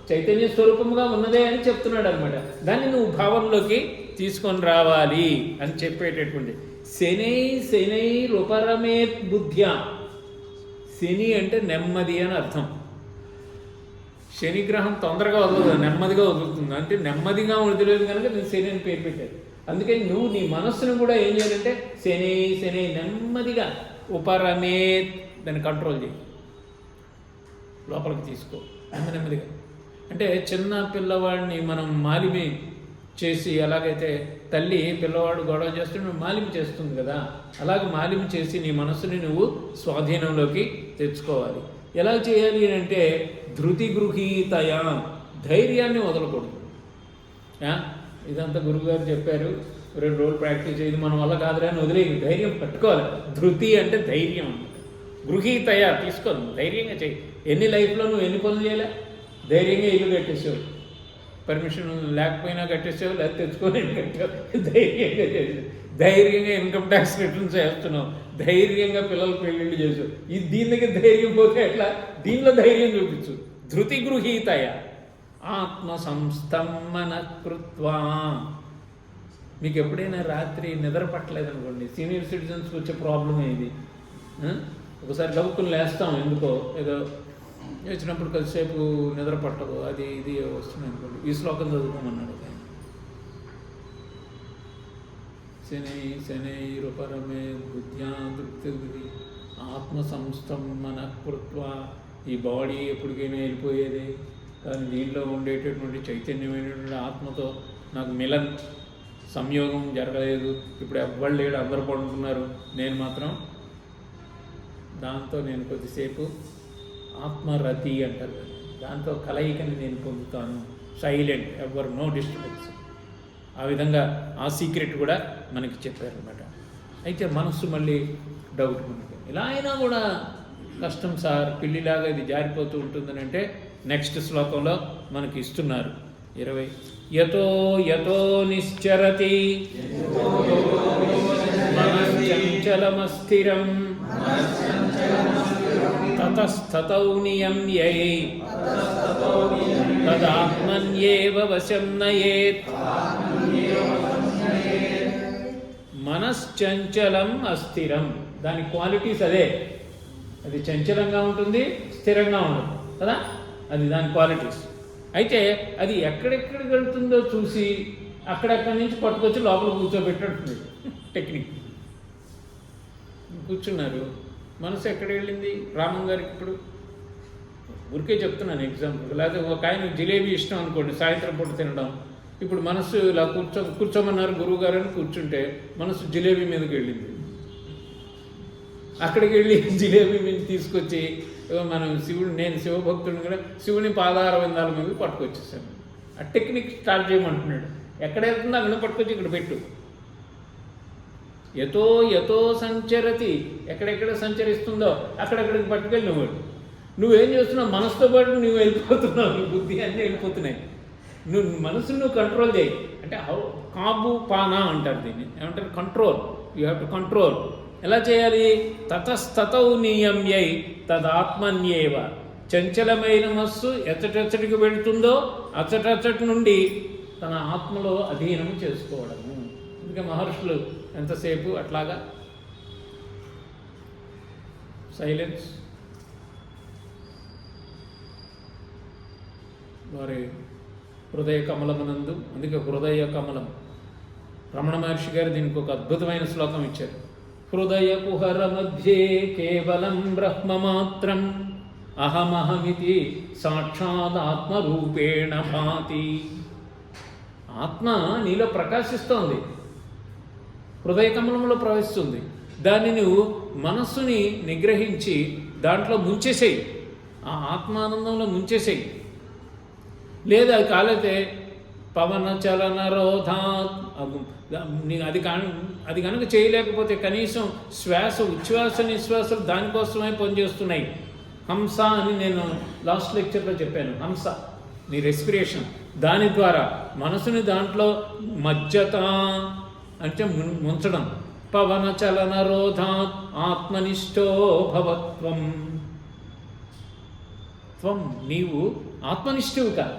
చైతన్య స్వరూపముగా ఉన్నదే అని చెప్తున్నాడు అనమాట. దాన్ని నువ్వు భావంలోకి తీసుకొని రావాలి అని చెప్పేటటువంటి. శనై రూపరమేత్ బుద్ధ్యా. శని అంటే నెమ్మది అని అర్థం. శనిగ్రహం తొందరగా వదలదు, నెమ్మదిగా వదులుతుంది. అంటే నెమ్మదిగా వదిలేదు కనుక నేను శని అని పేరు పెట్టాను. అందుకని నువ్వు నీ మనస్సును కూడా ఏం చేయాలంటే శని నెమ్మదిగా ఉపరమేత్, దాన్ని కంట్రోల్ చేయి, లోపలికి తీసుకో నెమ్మదిగా. అంటే చిన్న పిల్లవాడిని మనం మాలిమి చేసి, ఎలాగైతే తల్లి పిల్లవాడు గొడవ చేస్తే నువ్వు మాలిమి చేస్తుంది కదా, అలాగే మాలిమి చేసి నీ మనస్సుని నువ్వు స్వాధీనంలోకి తెచ్చుకోవాలి. ఎలా చేయాలి అంటే ధృతి గృహీతయా, ధైర్యాన్ని వదలకూడదు. ఇదంతా గురువుగారు చెప్పారు, 2 రోజులు ప్రాక్టీస్ చేయదు మన వల్ల కాదురా అని వదిలేదు, ధైర్యం పట్టుకోవాలి. ధృతి అంటే ధైర్యం అన్నమాట. గృహీతయా తీసుకోదు, ధైర్యంగా చేయి. ఎన్ని లైఫ్లో నువ్వు ఎన్ని పనులు చేయలే, ధైర్యంగా ఇల్లు కట్టేసావు, పర్మిషన్ లేకపోయినా కట్టేసావు, లేకపోతే తెచ్చుకొని కట్టావు, ధైర్యంగా చేసావు. ధైర్యంగా ఇన్కమ్ ట్యాక్స్ రిటర్న్స్ చేస్తున్నావు, ధైర్యంగా పిల్లలు పెళ్ళిళ్ళు చేసావు. దీని దగ్గర ధైర్యం పోతే ఎట్లా, దీనిలో ధైర్యం చూపించు. ధృతి గృహీతయ ఆత్మ సంస్థమ్మన కృత్వా. మీకు ఎప్పుడైనా రాత్రి నిద్ర పట్టలేదనుకోండి, సీనియర్ సిటిజన్స్కి వచ్చే ప్రాబ్లం ఇది. ఒకసారి గబుక్కులు లేస్తాం, ఎందుకో ఏదో వచ్చినప్పుడు కొద్దిసేపు నిద్ర పట్టదు, అది ఇది వస్తున్నాయి అనుకోండి. ఈ శ్లోకం చదువుకోమన్నాడు ఆయన. శనైరుపరమే బుద్ధ్యా తృప్తి ఆత్మ సంస్థం మన కృత్వ. ఈ బాడీ ఎప్పటికైనా వెళ్ళిపోయేది, కానీ దీనిలో ఉండేటటువంటి చైతన్యమైనటువంటి ఆత్మతో నాకు మిలన్ సంయోగం జరగలేదు. ఇప్పుడు ఎవ్వరు లేడు, అందరూ పడుకున్నారు, నేను మాత్రం దాంతో నేను కొద్దిసేపు ఆత్మరతి అంటారు, దాంతో కలయికని నేను పొందుతాను. సైలెంట్, ఎవరు, నో డిస్టర్బెన్స్. ఆ విధంగా ఆ సీక్రెట్ కూడా మనకి చెప్పారనమాట. అయితే మనస్సు మళ్ళీ డౌట్ మనకి, ఇలా అయినా కూడా కష్టం సార్, పిల్లిలాగా ఇది జారిపోతూ ఉంటుందని అంటే నెక్స్ట్ శ్లోకంలో మనకి ఇస్తున్నారు 20. యతో యతో నిశ్చరతి మనశ్చంచలమస్థిరం తతస్తతౌ నియమ్యై తదాత్మన్యేవ వశం నయేత్. మనశ్చంచలం అస్థిరం, దాని క్వాలిటీస్ అదే. అది చంచలంగా ఉంటుంది, స్థిరంగా ఉండదు కదా, అది దాని క్వాలిటీస్. అయితే అది ఎక్కడెక్కడికి వెళ్తుందో చూసి అక్కడక్కడి నుంచి పట్టుకొచ్చి లోపల కూర్చోబెట్టినట్టుంది టెక్నిక్. కూర్చున్నారు, మనసు ఎక్కడ వెళ్ళింది రామం గారికి? ఇప్పుడు ఊరికే చెప్తున్నాను ఎగ్జాంపుల్. లేకపోతే ఒక ఆయన జిలేబీ ఇష్టం అనుకోండి, సాయంత్రం పూట తినడం. ఇప్పుడు మనసు ఇలా కూర్చోమన్నారు గురువు గారు అని కూర్చుంటే మనసు జిలేబీ మీదకి వెళ్ళింది. అక్కడికి వెళ్ళి జిలేబీ మీద తీసుకొచ్చి మనం నేను శివభక్తుడిని కూడా శివుని పాదార విందాల మీద పట్టుకొచ్చేసాను. ఆ టెక్నిక్ స్టార్ట్ చేయమంటున్నాడు. ఎక్కడ వెళ్తుందో అక్కడ పట్టుకొచ్చి ఇక్కడ పెట్టు. యతో యతో సంచరతి, ఎక్కడెక్కడ సంచరిస్తుందో అక్కడెక్కడికి పట్టుకెళ్ళి నువ్వేం చేస్తున్నావు, మనసుతో పాటు నువ్వు వెళ్ళిపోతున్నావు, నీ బుద్ధి అన్నీ వెళ్ళిపోతున్నాయి. మనసును నువ్వు కంట్రోల్ చేయి. అంటే కాబు పానా అంటారు దీన్ని, ఏమంటారు, control. You have to control. ఎలా చేయాలి? తతస్తతౌ నియమ్యై తదాత్మన్యేవ. చంచలమైన మనస్సు ఎచ్చటెచ్చటికి వెళుతుందో అచ్చటచ్చటి నుండి తన ఆత్మలో అధీనం చేసుకోవడము. అందుకే మహర్షులు ఎంతసేపు అట్లాగా సైలెన్స్, వారి హృదయ కమలమునందు. అందుకే హృదయ కమలం. రమణ మహర్షి గారు దీనికి ఒక అద్భుతమైన శ్లోకం ఇచ్చారు. హృదయ కుహర మధ్యే కేవలం బ్రహ్మమాత్రం అహమహమితి సాక్షాదాత్మరూపేణ భాతి. ఆత్మ నీలో ప్రకాశిస్తోంది, హృదయ కమలంలో ప్రవహిస్తుంది. దాన్ని నువ్వు మనస్సుని నిగ్రహించి దాంట్లో ముంచేసేయి, ఆ ఆత్మానందంలో ముంచేసేయి. లేదా అది కాలేతే పవన చలన రోధాత్, అది కనుక చేయలేకపోతే కనీసం శ్వాస, ఉచ్ఛ్వాస నిశ్వాసలు దానికోసమే పనిచేస్తున్నాయి. హంస అని నేను లాస్ట్ లెక్చర్లో చెప్పాను. హంస నీ రెస్పిరేషన్, దాని ద్వారా మనసుని దాంట్లో మజ్జత అంటే ముంచడం. పవన చలన రోధాత్ ఆత్మనిష్టో భవత్వం. త్వం నీవు ఆత్మనిష్ఠువు కాదు,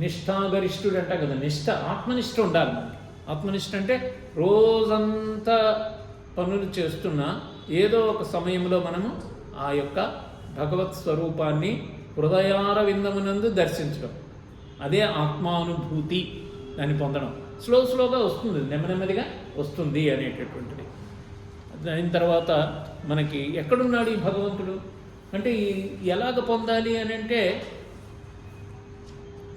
నిష్ఠాగరిష్ఠుడు అంట కదా. నిష్ఠ, ఆత్మనిష్ఠ ఉండాలి మనకి. ఆత్మనిష్ఠ అంటే రోజంతా పనులు చేస్తున్నా ఏదో ఒక సమయంలో మనము ఆ యొక్క భగవత్ స్వరూపాన్ని హృదయార విందమునందు దర్శించడం, అదే ఆత్మానుభూతి. దాన్ని పొందడం స్లోగా వస్తుంది, నెమ్మదిగా వస్తుంది అనేటటువంటిది. దాని తర్వాత మనకి ఎక్కడున్నాడు ఈ భగవంతుడు అంటే ఎలాగ పొందాలి అని అంటే,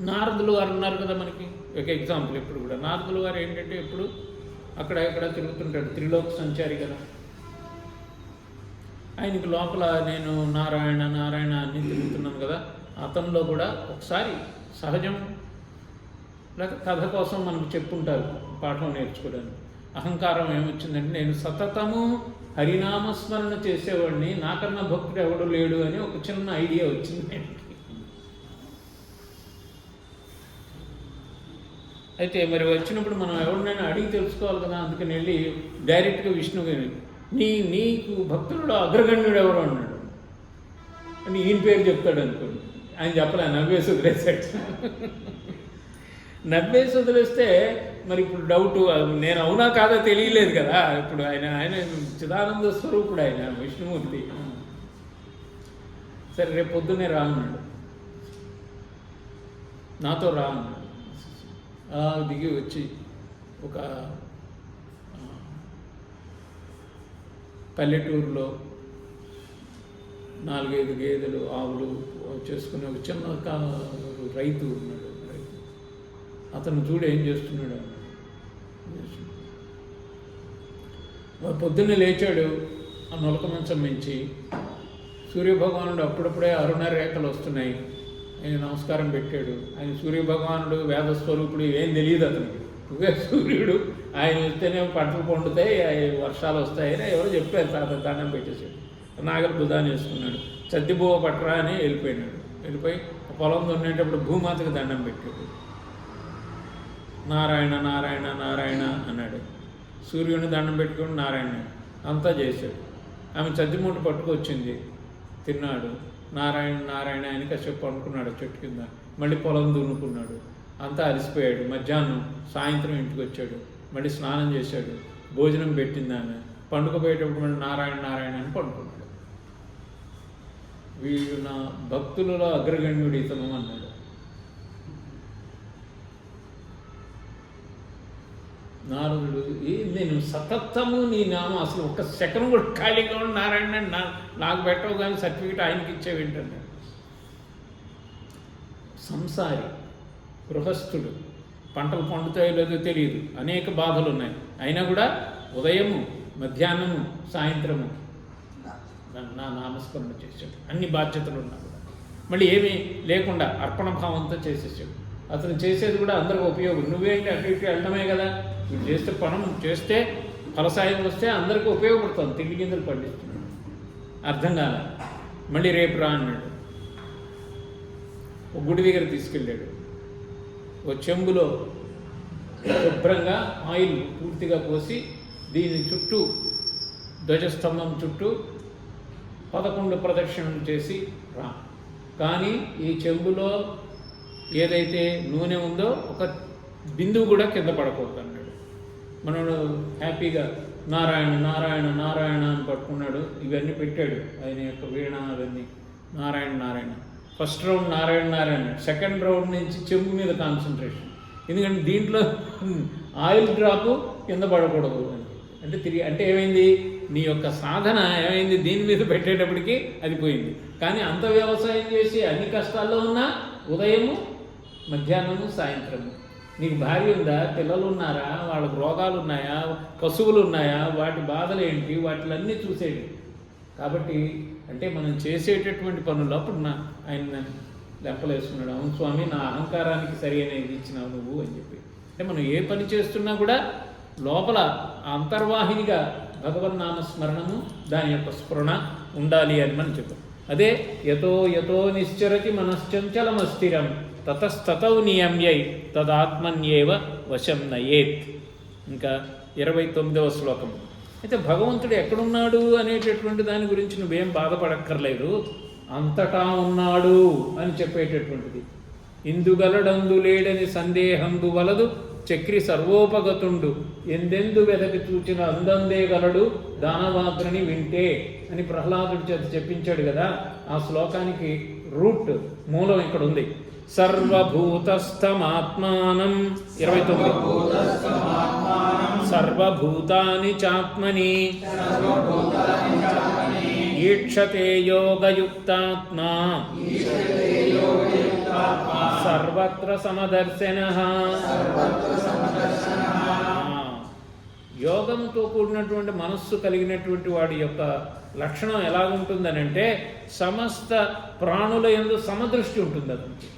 నారదులు గారు ఉన్నారు కదా మనకి ఒక ఎగ్జాంపుల్. ఇప్పుడు కూడా నారదులు గారు ఏంటంటే ఎప్పుడు అక్కడ ఎక్కడ తిరుగుతుంటాడు, త్రిలోక సంచారి కదా. ఆయనకి లోపల నేను నారాయణ నారాయణ అన్నీ తిరుగుతున్నాను కదా, అతనిలో కూడా ఒకసారి సహజం లేక కథ కోసం మనకు చెప్పుంటారు పాఠం నేర్చుకోవడానికి. అహంకారం ఏమొచ్చిందంటే నేను సతతము హరినామస్మరణ చేసేవాడిని, నాకన్నా భక్తుడు ఎవడు లేడు అని ఒక చిన్న ఐడియా వచ్చింది ఆయనకి. అయితే మరి వచ్చినప్పుడు మనం ఎవరినైనా అడిగి తెలుసుకోవాలి కదా, అందుకని వెళ్ళి డైరెక్ట్గా విష్ణువు నీకు భక్తులలో అగ్రగణ్యుడు ఎవరు అన్నాడు అని ఈయన పేరు చెప్తాడు అనుకోండి. ఆయన చెప్పలే, నవ్వేసి వదిలేశాడు. నవ్వేసి వదిలేస్తే మరి ఇప్పుడు డౌట్, నేను అవునా కాదా తెలియలేదు కదా. ఇప్పుడు ఆయన చిదానంద స్వరూపుడు, ఆయన విష్ణుమూర్తి. సరే రేపు పొద్దున్నే రా అన్నాడు, నాతో రా అన్నాడు. దిగి వచ్చి ఒక పల్లెటూరులో 4-5 గేదెలు ఆవులు చేసుకునే ఒక చిన్న రైతు ఉన్నాడు. అతను చూడు ఏం చేస్తున్నాడు. పొద్దున్నే లేచాడు, ఆ నొలక మంచం మించి సూర్యభగవానుడు అప్పుడప్పుడే అరుణ రేఖలు వస్తున్నాయి. ఆయన నమస్కారం పెట్టాడు. ఆయన సూర్యభగవానుడు వేదస్వరూపుడు, ఏం తెలియదు అతనికి. నువ్వే సూర్యుడు, ఆయన వస్తేనే పంటలు పండుతాయి, వర్షాలు వస్తాయని ఎవరో చెప్పారు. దండం పెట్టేసాడు. నాగలి బుధాన్ని వేసుకున్నాడు. చద్దిబువ్వ పట్టరా అని వెళ్ళిపోయినాడు. వెళ్ళిపోయి పొలం దున్నేటప్పుడు భూమాతకు దండం పెట్టాడు. నారాయణ నారాయణ నారాయణ అన్నాడు. సూర్యుని దండం పెట్టుకుని నారాయణ అంతా చేశాడు. ఆమె చద్దిమూట పట్టుకొచ్చింది, తిన్నాడు. నారాయణ నారాయణ అని కాసేపు పండుకున్నాడు చెట్టు కింద. మళ్ళీ పొలం దున్నుకున్నాడు. అంతా అలసిపోయాడు. మధ్యాహ్నం సాయంత్రం ఇంటికి వచ్చాడు. మళ్ళీ స్నానం చేశాడు. భోజనం పెట్టింది ఆమె. పండుకోపోయేటప్పుడు మళ్ళీ నారాయణ నారాయణ అని పండుకున్నాడు. వీడు నా భక్తులలో అగ్రగణ్యుడు ఇతను అన్నాడు. నారదుడు, నేను సతతము నీ నామం అసలు ఒక సెకండ్ కూడా ఖాళీగా ఉన్న నారాయణ నాకు పెట్టవు కానీ సర్టిఫికేట్ ఆయనకి ఇచ్చేవేంటన్నాడు. సంసారి, గృహస్థుడు, పంటలు పండుతాయో లేదో తెలియదు, అనేక బాధలు ఉన్నాయి. అయినా కూడా ఉదయము మధ్యాహ్నము సాయంత్రము నా నామస్మరణ చేశాడు. అన్ని బాధ్యతలు ఉన్నా కూడా మళ్ళీ ఏమీ లేకుండా అర్పణ భావంతో చేసేసాడు. అతను చేసేది కూడా అందరికి ఉపయోగం. నువ్వేంటి అటు ఇటు వెళ్ళడమే కదా, నువ్వు చేస్తే పనం చేస్తే ఫలసాయం వస్తే అందరికీ ఉపయోగపడుతుంది. తిండి గింజలు పండిస్తున్నాడు. అర్థం కాల. మళ్ళీ రేపు రా అన్నాడు. ఒక గుడి దగ్గర తీసుకెళ్ళాడు. ఒక చెంబులో శుభ్రంగా ఆయిల్ పూర్తిగా పోసి దీని చుట్టూ ధ్వజస్తంభం చుట్టూ 11 ప్రదక్షిణలు చేసి రా. కానీ ఈ చెంబులో ఏదైతే నూనె ఉందో ఒక బిందువు కూడా కింద పడకూడదు అన్నాడు. మనోడు హ్యాపీగా నారాయణ నారాయణ నారాయణ అని పట్టుకున్నాడు. ఇవన్నీ పెట్టాడు, ఆయన యొక్క వీణ అవన్నీ Narayana Narayana. First round Narayana Narayana, second round నుంచి చెంబు మీద కాన్సన్ట్రేషన్. ఎందుకంటే దీంట్లో ఆయిల్ డ్రాపు కింద పడకూడదు అంటే తిరిగి అంటే ఏమైంది, నీ యొక్క సాధన ఏమైంది, దీని మీద పెట్టేటప్పటికి అది పోయింది. కానీ అంత వ్యవసాయం చేసి అన్ని కష్టాల్లో ఉన్నా ఉదయము మధ్యాహ్నము సాయంత్రము. నీకు భార్య ఉందా, పిల్లలు ఉన్నారా, వాళ్ళకు రోగాలు ఉన్నాయా, పశువులు ఉన్నాయా, వాటి బాధలు ఏంటి, వాటిలన్నీ చూసేది. కాబట్టి అంటే మనం చేసేటటువంటి పనులు అప్పుడు ఆయన లెప్పలేసుకున్నాడు. అవును స్వామి, నా అహంకారానికి సరైన ఇది ఇచ్చినావు నువ్వు అని చెప్పి. అంటే మనం ఏ పని చేస్తున్నా కూడా లోపల అంతర్వాహినిగా భగవన్నామస్మరణము దాని యొక్క స్ఫురణ ఉండాలి అని మనం చెప్పాం. అదే యతో యతో నిశ్చరతి మనశ్చంచలమస్థిరం తతస్తతౌ నియమ్యై తదాత్మన్యేవ వశం నయేత్. ఇంకా 29వ శ్లోకం. అయితే భగవంతుడు ఎక్కడున్నాడు అనేటటువంటి దాని గురించి నువ్వేం బాధపడక్కర్లేదు, అంతటా ఉన్నాడు అని చెప్పేటటువంటిది. ఇందుగలడందు లేడని సందేహందు వలదు చక్రి సర్వోపగతుండు ఎందెందు వెదకి చూచిన అందందే గలడు దానవాగ్రని వింటే అని ప్రహ్లాదుడి చేత చెప్పించాడు కదా. ఆ శ్లోకానికి రూట్ మూలం ఇక్కడ ఉంది. సర్వభూతస్థమాత్మానం 29 సర్వభూతాని చాత్మని ఈక్షతే యోగయుక్తాత్మా సర్వత్ర సమదర్శనః. యోగంతో కూడినటువంటి మనస్సు కలిగినటువంటి వాడి యొక్క లక్షణం ఎలాగుంటుందని అంటే సమస్త ప్రాణుల యందు సమదృష్టి ఉంటుంది. అతనికి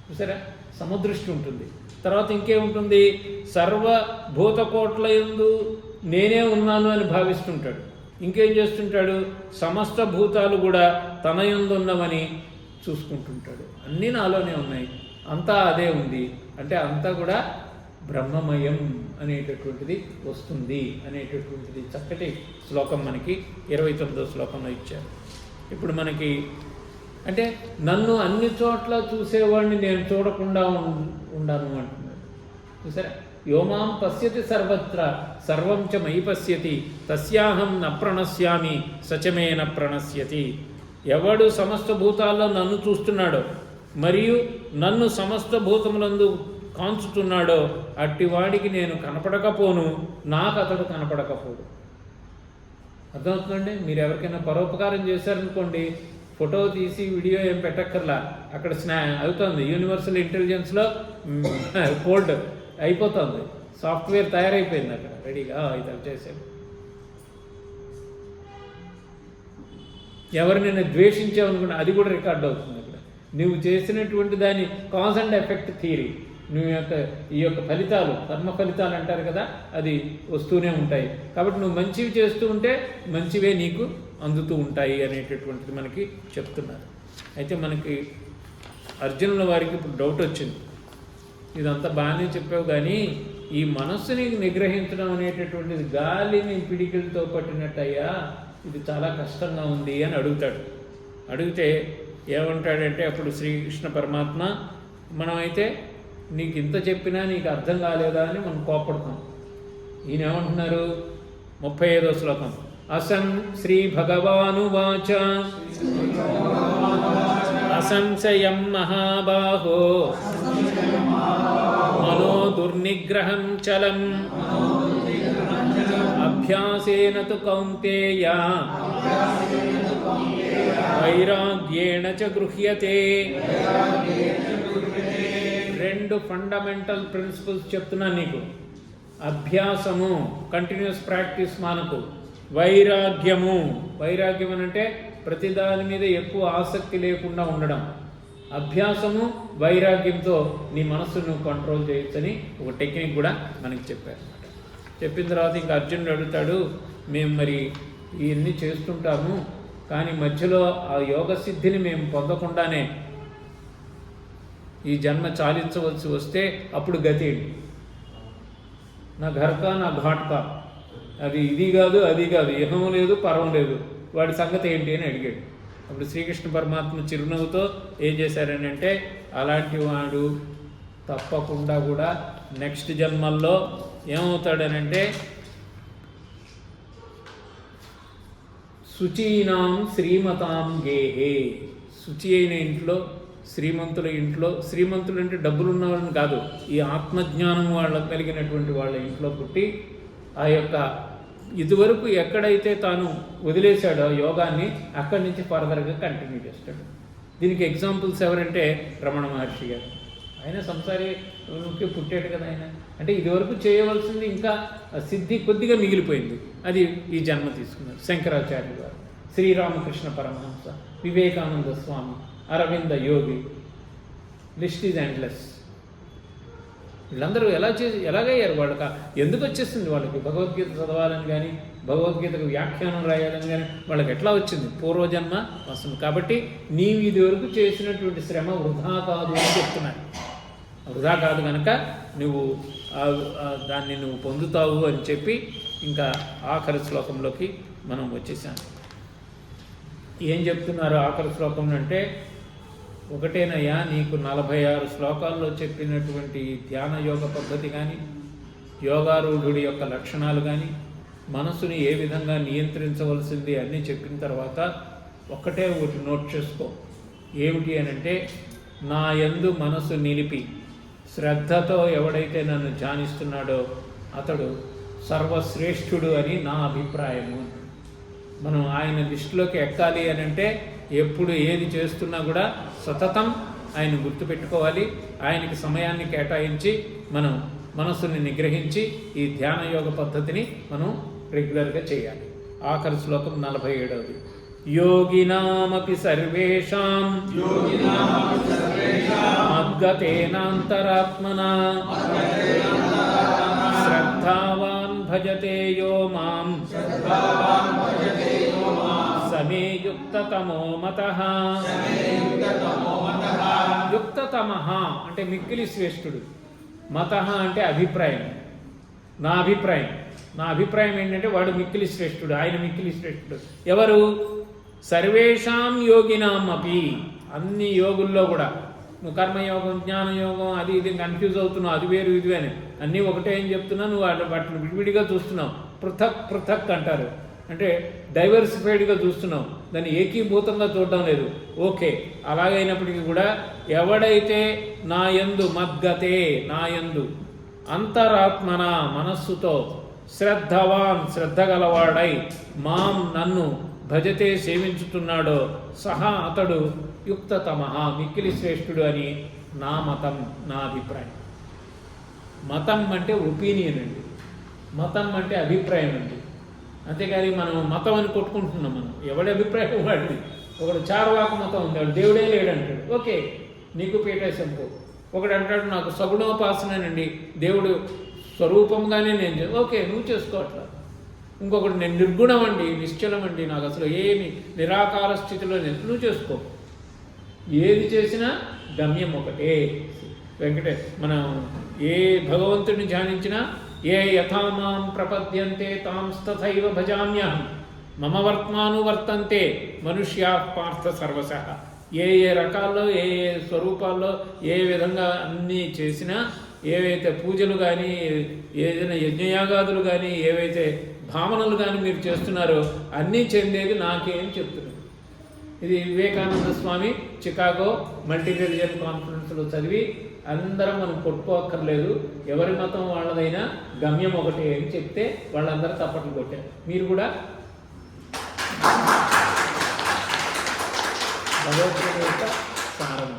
చూసారా, సమదృష్టి ఉంటుంది. తర్వాత ఇంకేముంటుంది, సర్వభూతకోట్ల యందు నేనే ఉన్నాను అని భావిస్తుంటాడు. ఇంకేం చేస్తుంటాడు, సమస్త భూతాలు కూడా తన యందు ఉన్నవని చూసుకుంటుంటాడు. అన్నీ నాలోనే ఉన్నాయి, అంతా అదే ఉంది అంటే అంతా కూడా బ్రహ్మమయం అనేటటువంటిది వస్తుంది అనేటటువంటిది చక్కటి శ్లోకం మనకి 29వ శ్లోకంలో ఇచ్చారు. ఇప్పుడు మనకి అంటే నన్ను అన్ని చోట్ల చూసేవాడిని నేను చూడకుండా ఉండను అంటున్నాడు. చూసారా, యోమాం పశ్యతి సర్వత్ర సర్వం చ మయి పశ్యతి తస్యాహం న ప్రణశ్యామి సచమే న ప్రణశ్యతి. ఎవడు సమస్త భూతాల్లో నన్ను చూస్తున్నాడో మరియు నన్ను సమస్త భూతములందు కాంచుతున్నాడో అట్టివాడికి నేను కనపడకపోను, నాకు అతడు కనపడకపోడు. అర్థమవుతుందండి? మీరు ఎవరికైనా పరోపకారం చేశారనుకోండి, ఫోటో తీసి వీడియో ఏం పెట్టక్కర్లా, అక్కడ అవుతుంది. యూనివర్సల్ ఇంటెలిజెన్స్లో కోల్డ్ అయిపోతుంది, సాఫ్ట్వేర్ తయారైపోయింది అక్కడ రెడీగా, ఇతను చేసేది. ఎవరినైనా ద్వేషించావనుకున్నా అది కూడా రికార్డ్ అవుతుంది అక్కడ. నువ్వు చేసినటువంటి దాని కాజ్ అండ్ ఎఫెక్ట్ థియరీ, నువ్వు ఈ యొక్క ఫలితాలు, కర్మ ఫలితాలు అంటారు కదా, అది వస్తూనే ఉంటాయి. కాబట్టి నువ్వు మంచివి చేస్తూ ఉంటే మంచివే నీకు అందుతూ ఉంటాయి అనేటటువంటిది మనకి చెప్తున్నారు. అయితే మనకి అర్జునుల వారికి ఇప్పుడు డౌట్ వచ్చింది. ఇదంతా బాగానే చెప్పావు, కానీ ఈ మనస్సుని నిగ్రహించడం అనేటటువంటిది గాలిని పిడికిలతో పట్టినట్టయ్యా, ఇది చాలా కష్టంగా ఉంది అని అడుగుతాడు. అడిగితే ఏమంటాడంటే అప్పుడు శ్రీకృష్ణ పరమాత్మ, మనమైతే నీకు ఇంత చెప్పినా నీకు అర్థం కాలేదా అని మనం కోపడతాం. ఈయన ఏమంటున్నారు 35వ శ్లోకం, అసం శ్రీ భగవానువాచ అసంశయం మహాబాహో మనో దుర్నిగ్రహం చలం అభ్యాసేన తు కౌంతేయ వైరాగ్యేణ చ గృహ్యతే. 2 ఫండమెంటల్ ప్రిన్సిపల్స్ చెప్తున్నాను నీకు. అభ్యాసము, కంటిన్యూస్ ప్రాక్టీస్ మనకు. వైరాగ్యము, వైరాగ్యం అంటే ప్రతిదాని మీద ఎక్కువ ఆసక్తి లేకుండా ఉండడం. అభ్యాసము వైరాగ్యంతో నీ మనస్సును కంట్రోల్ చేయొచ్చని ఒక టెక్నిక్ కూడా మనకి చెప్పారు. చెప్పిన తర్వాత ఇంకా అర్జునుడు అడుగుతాడు, మేము మరి ఇవన్నీ చేస్తుంటాము, కానీ మధ్యలో ఆ యోగ సిద్ధిని మేము పొందకుండానే ఈ జన్మ చాలించవలసి వస్తే అప్పుడు గతి ఏంటి? నా ఘర్కా నా ఘాట్కా, అది ఇది కాదు అది కాదు, ఇహం లేదు పరం లేదు, వాడి సంగతి ఏంటి అని అడిగాడు. అప్పుడు శ్రీకృష్ణ పరమాత్మ చిరునవ్వుతో ఏం చేశారని అంటే, అలాంటి వాడు తప్పకుండా కూడా నెక్స్ట్ జన్మల్లో ఏమవుతాడనంటే శుచీనాం శ్రీమతాం గేహే. శుచి అయిన ఇంట్లో, శ్రీమంతుల ఇంట్లో, శ్రీమంతులు అంటే డబ్బులు ఉన్నవాళ్ళని కాదు, ఈ ఆత్మజ్ఞానం వాళ్ళకు కలిగినటువంటి వాళ్ళ ఇంట్లో పుట్టి ఆ యొక్క ఇదివరకు ఎక్కడైతే తాను వదిలేశాడో యోగాన్ని అక్కడి నుంచి ఫర్దర్గా కంటిన్యూ చేస్తాడు. దీనికి ఎగ్జాంపుల్స్ ఎవరంటే రమణ మహర్షి గారు. ఆయన సంసారికి పుట్టాడు కదా ఆయన. అంటే ఇదివరకు చేయవలసింది ఇంకా సిద్ధి కొద్దిగా మిగిలిపోయింది, అది ఈ జన్మ తీసుకున్నారు. శంకరాచార్యులు గారు, శ్రీరామకృష్ణ పరమహంస, వివేకానంద స్వామి, అరవింద యోగి, లిస్ట్ ఈజ్ ఎండ్లెస్. వీళ్ళందరూ ఎలాగయ్యారు? వాళ్ళకి ఎందుకు వచ్చేస్తుంది? వాళ్ళకి భగవద్గీత చదవాలని కానీ, భగవద్గీతకు వ్యాఖ్యానం రాయాలని కానీ వాళ్ళకి ఎట్లా వచ్చింది? పూర్వజన్మ వస్తుంది. కాబట్టి నీవు ఇది వరకు చేసినటువంటి శ్రమ వృధా కాదు అని చెప్తున్నాను. వృధా కాదు కనుక నువ్వు దాన్ని నువ్వు పొందుతావు అని చెప్పి ఇంకా ఆఖరి శ్లోకంలోకి మనం వచ్చేసాను. ఏం చెప్తున్నారు ఆఖరి శ్లోకంలో అంటే, ఒకటేనయ్యా, నీకు 46 శ్లోకాల్లో చెప్పినటువంటి ధ్యాన యోగ పద్ధతి కానీ, యోగారూఢుడి యొక్క లక్షణాలు కానీ, మనసుని ఏ విధంగా నియంత్రించవలసింది అన్నీ చెప్పిన తర్వాత ఒక్కటే ఒకటి నోట్ చేసుకో. ఏమిటి అని అంటే, నా యందు మనసు నిలిపి శ్రద్ధతో ఎవడైతే నన్ను ధ్యానిస్తున్నాడో అతడు సర్వశ్రేష్ఠుడు అని నా అభిప్రాయము. మనం ఆయన లిస్టులోకి ఎక్కాలి అని అంటే ఎప్పుడు ఏది చేస్తున్నా కూడా సతతం ఆయన గుర్తుపెట్టుకోవాలి. ఆయనకి సమయాన్ని కేటాయించి మనం మనస్సుని నిగ్రహించి ఈ ధ్యాన యోగ పద్ధతిని మనం రెగ్యులర్గా చేయాలి. ఆఖరి శ్లోకం 47వది. యోగినామపి సర్వేషాం మద్గతేనాంతరాత్మనా శ్రద్ధావాన్ భజతే యో మాం సమే యుక్తతమో మతః. యుక్తతమః అంటే మిక్కిలి శ్రేష్ఠుడు, మతః అంటే అభిప్రాయం, నా అభిప్రాయం ఏంటంటే వాడు మిక్కిలి శ్రేష్ఠుడు, ఆయన మిక్కిలి శ్రేష్ఠుడు. ఎవరు? సర్వేషాం యోగినాం అపి, అన్ని యోగుల్లో కూడా. నువ్వు కర్మయోగం, జ్ఞానయోగం, అది ఇది కన్ఫ్యూజ్ అవుతున్నావు, అది వేరు ఇది వేరు, అన్నీ ఒకటే అని చెప్తున్నావు. నువ్వు వాటిని విడివిడిగా చూస్తున్నావు. పృథక్ అంటారు, అంటే డైవర్సిఫైడ్గా చూస్తున్నావు, దాన్ని ఏకీభూతంగా చూడడం లేదు. ఓకే, అలాగైనప్పటికీ కూడా ఎవడైతే నా యందు మద్గతే, నా యందు అంతరాత్మన మనస్సుతో శ్రద్ధవాన్ శ్రద్ధ గలవాడై మాం నన్ను భజతే సేవించుతున్నాడో సహా అతడు యుక్తతమః మిక్కిలి శ్రేష్ఠుడు అని నా మతం, నా అభిప్రాయం. మతం అంటే ఒపీనియన్ అండి, మతం అంటే అభిప్రాయం అండి. అంతేకాని మనం మతం అని కొట్టుకుంటున్నాం. మనం ఎవడి అభిప్రాయం వాడిది. ఒకడు చార్వాక మతం ఉంది, వాడు దేవుడే లేడంటాడు. ఓకే, నీకు పీఠేశం పో. ఒకడు అంటాడు నాకు సగుణోపాసనేనండి, దేవుడు స్వరూపంగానే నేను ఓకే, నువ్వు చేసుకోవట్లా. ఇంకొకటి నేను నిర్గుణం అండి, నిశ్చలం అండి, నాకు అసలు ఏమి నిరాకార స్థితిలో నువ్వు చేసుకో. ఏది చేసినా గమ్యం ఒకటే. మనం ఏ భగవంతుడిని ధ్యానించినా ఏ యథామాం ప్రపద్యంతే తాంస్తథైవ భజామ్యహం మమ వర్త్మానువర్తంతే మనుష్యా పార్థ సర్వశః. ఏ రకాల్లో ఏ స్వరూపాల్లో ఏ విధంగా అన్నీ చేసినా, ఏవైతే పూజలు కానీ, ఏదైనా యజ్ఞయాగాదులు కానీ, ఏవైతే భావనలు కానీ మీరు చేస్తున్నారో అన్నీ చెందేది నాకే అని చెప్తున్నారు. ఇది Vivekananda Swami Chicago multi religion కాన్ఫరెన్స్లో చదివి అందరం మనం కొట్టుకోక్కర్లేదు, ఎవరి మతం వాళ్ళదైనా గమ్యం ఒకటే అని చెప్తే వాళ్ళందరూ తప్పట్లు కొట్టారు. మీరు కూడా భగవద్గీత యొక్క సారం.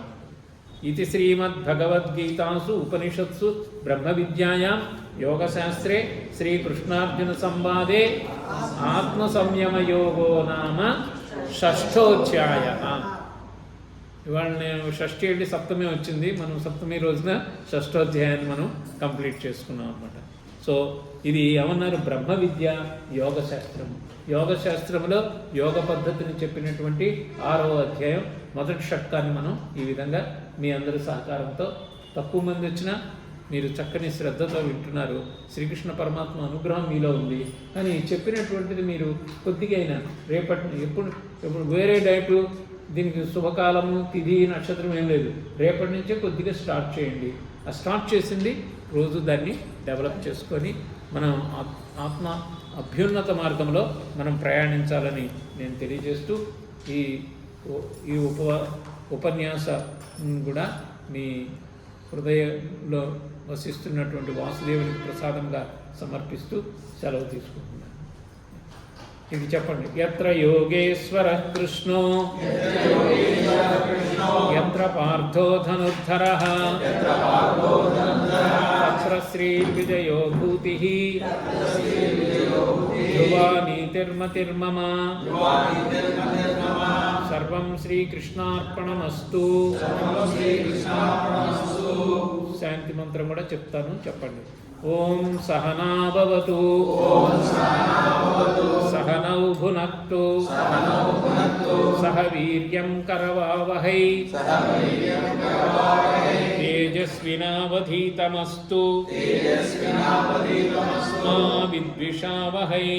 ఇది శ్రీమద్భగవద్గీతాసు ఉపనిషత్సు బ్రహ్మ విద్యాయాం యోగశాస్త్రే శ్రీకృష్ణార్జున సంవాదే ఆత్మసంయమయోగో నామ షష్ఠోధ్యాయః. ఇవాళ నేను షష్ఠి వెళ్ళి సప్తమి వచ్చింది, మనం సప్తమి రోజున షష్ఠోధ్యాయాన్ని మనం కంప్లీట్ చేసుకున్నాం అన్నమాట. సో ఇది ఏమన్నారు? బ్రహ్మ విద్య యోగశాస్త్రం. యోగశాస్త్రంలో యోగ పద్ధతిని చెప్పినటువంటి 6వ అధ్యాయం మొదటి షట్కాన్ని మనం ఈ విధంగా మీ అందరి సహకారంతో, తక్కువ మంది వచ్చినా మీరు చక్కని శ్రద్ధతో వింటున్నారు. శ్రీకృష్ణ పరమాత్మ అనుగ్రహం మీలో ఉంది. కానీ చెప్పినటువంటిది మీరు కొద్దిగా అయినా ఎప్పుడు వేరే డైటు, దీనికి శుభకాలము, తిథి, నక్షత్రం ఏం లేదు. రేపటి నుంచే కొద్దిగా స్టార్ట్ చేయండి. ఆ స్టార్ట్ చేసింది రోజు దాన్ని డెవలప్ చేసుకొని మనం ఆత్మ అభ్యున్నత మార్గంలో మనం ప్రయాణించాలని నేను తెలియజేస్తూ ఈ ఉపన్యాస కూడా మీ హృదయంలో వసిస్తున్నటువంటి వాసుదేవునికి ప్రసాదంగా సమర్పిస్తూ సెలవు తీసుకుంటున్నాను. ఇది చెప్పండి. యత్ర యోగేశ్వర కృష్ణో యత్ర పార్థో ధనుర్ధరః తత్ర శ్రీ విజయో భూతిః ధ్రువా నీతిర్మతిర్మమ. సర్వం శ్రీకృష్ణార్పణమస్తు. శాంతి మంత్రం కూడా చెప్తాను, చెప్పండి. ఓం సహనా భవతు సహనౌ భునక్తు సహ వీర్యం కరవావహై తేజస్వినావధీతమస్తు మా విద్విషావహై.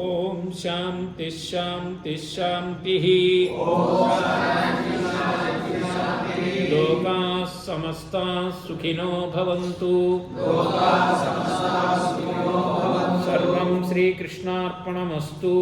ఓం శాంతి శాంతి శాంతి. లోకాః సమస్తాః సుఖినో భవంతు. సర్వం శ్రీకృష్ణార్పణమస్తు.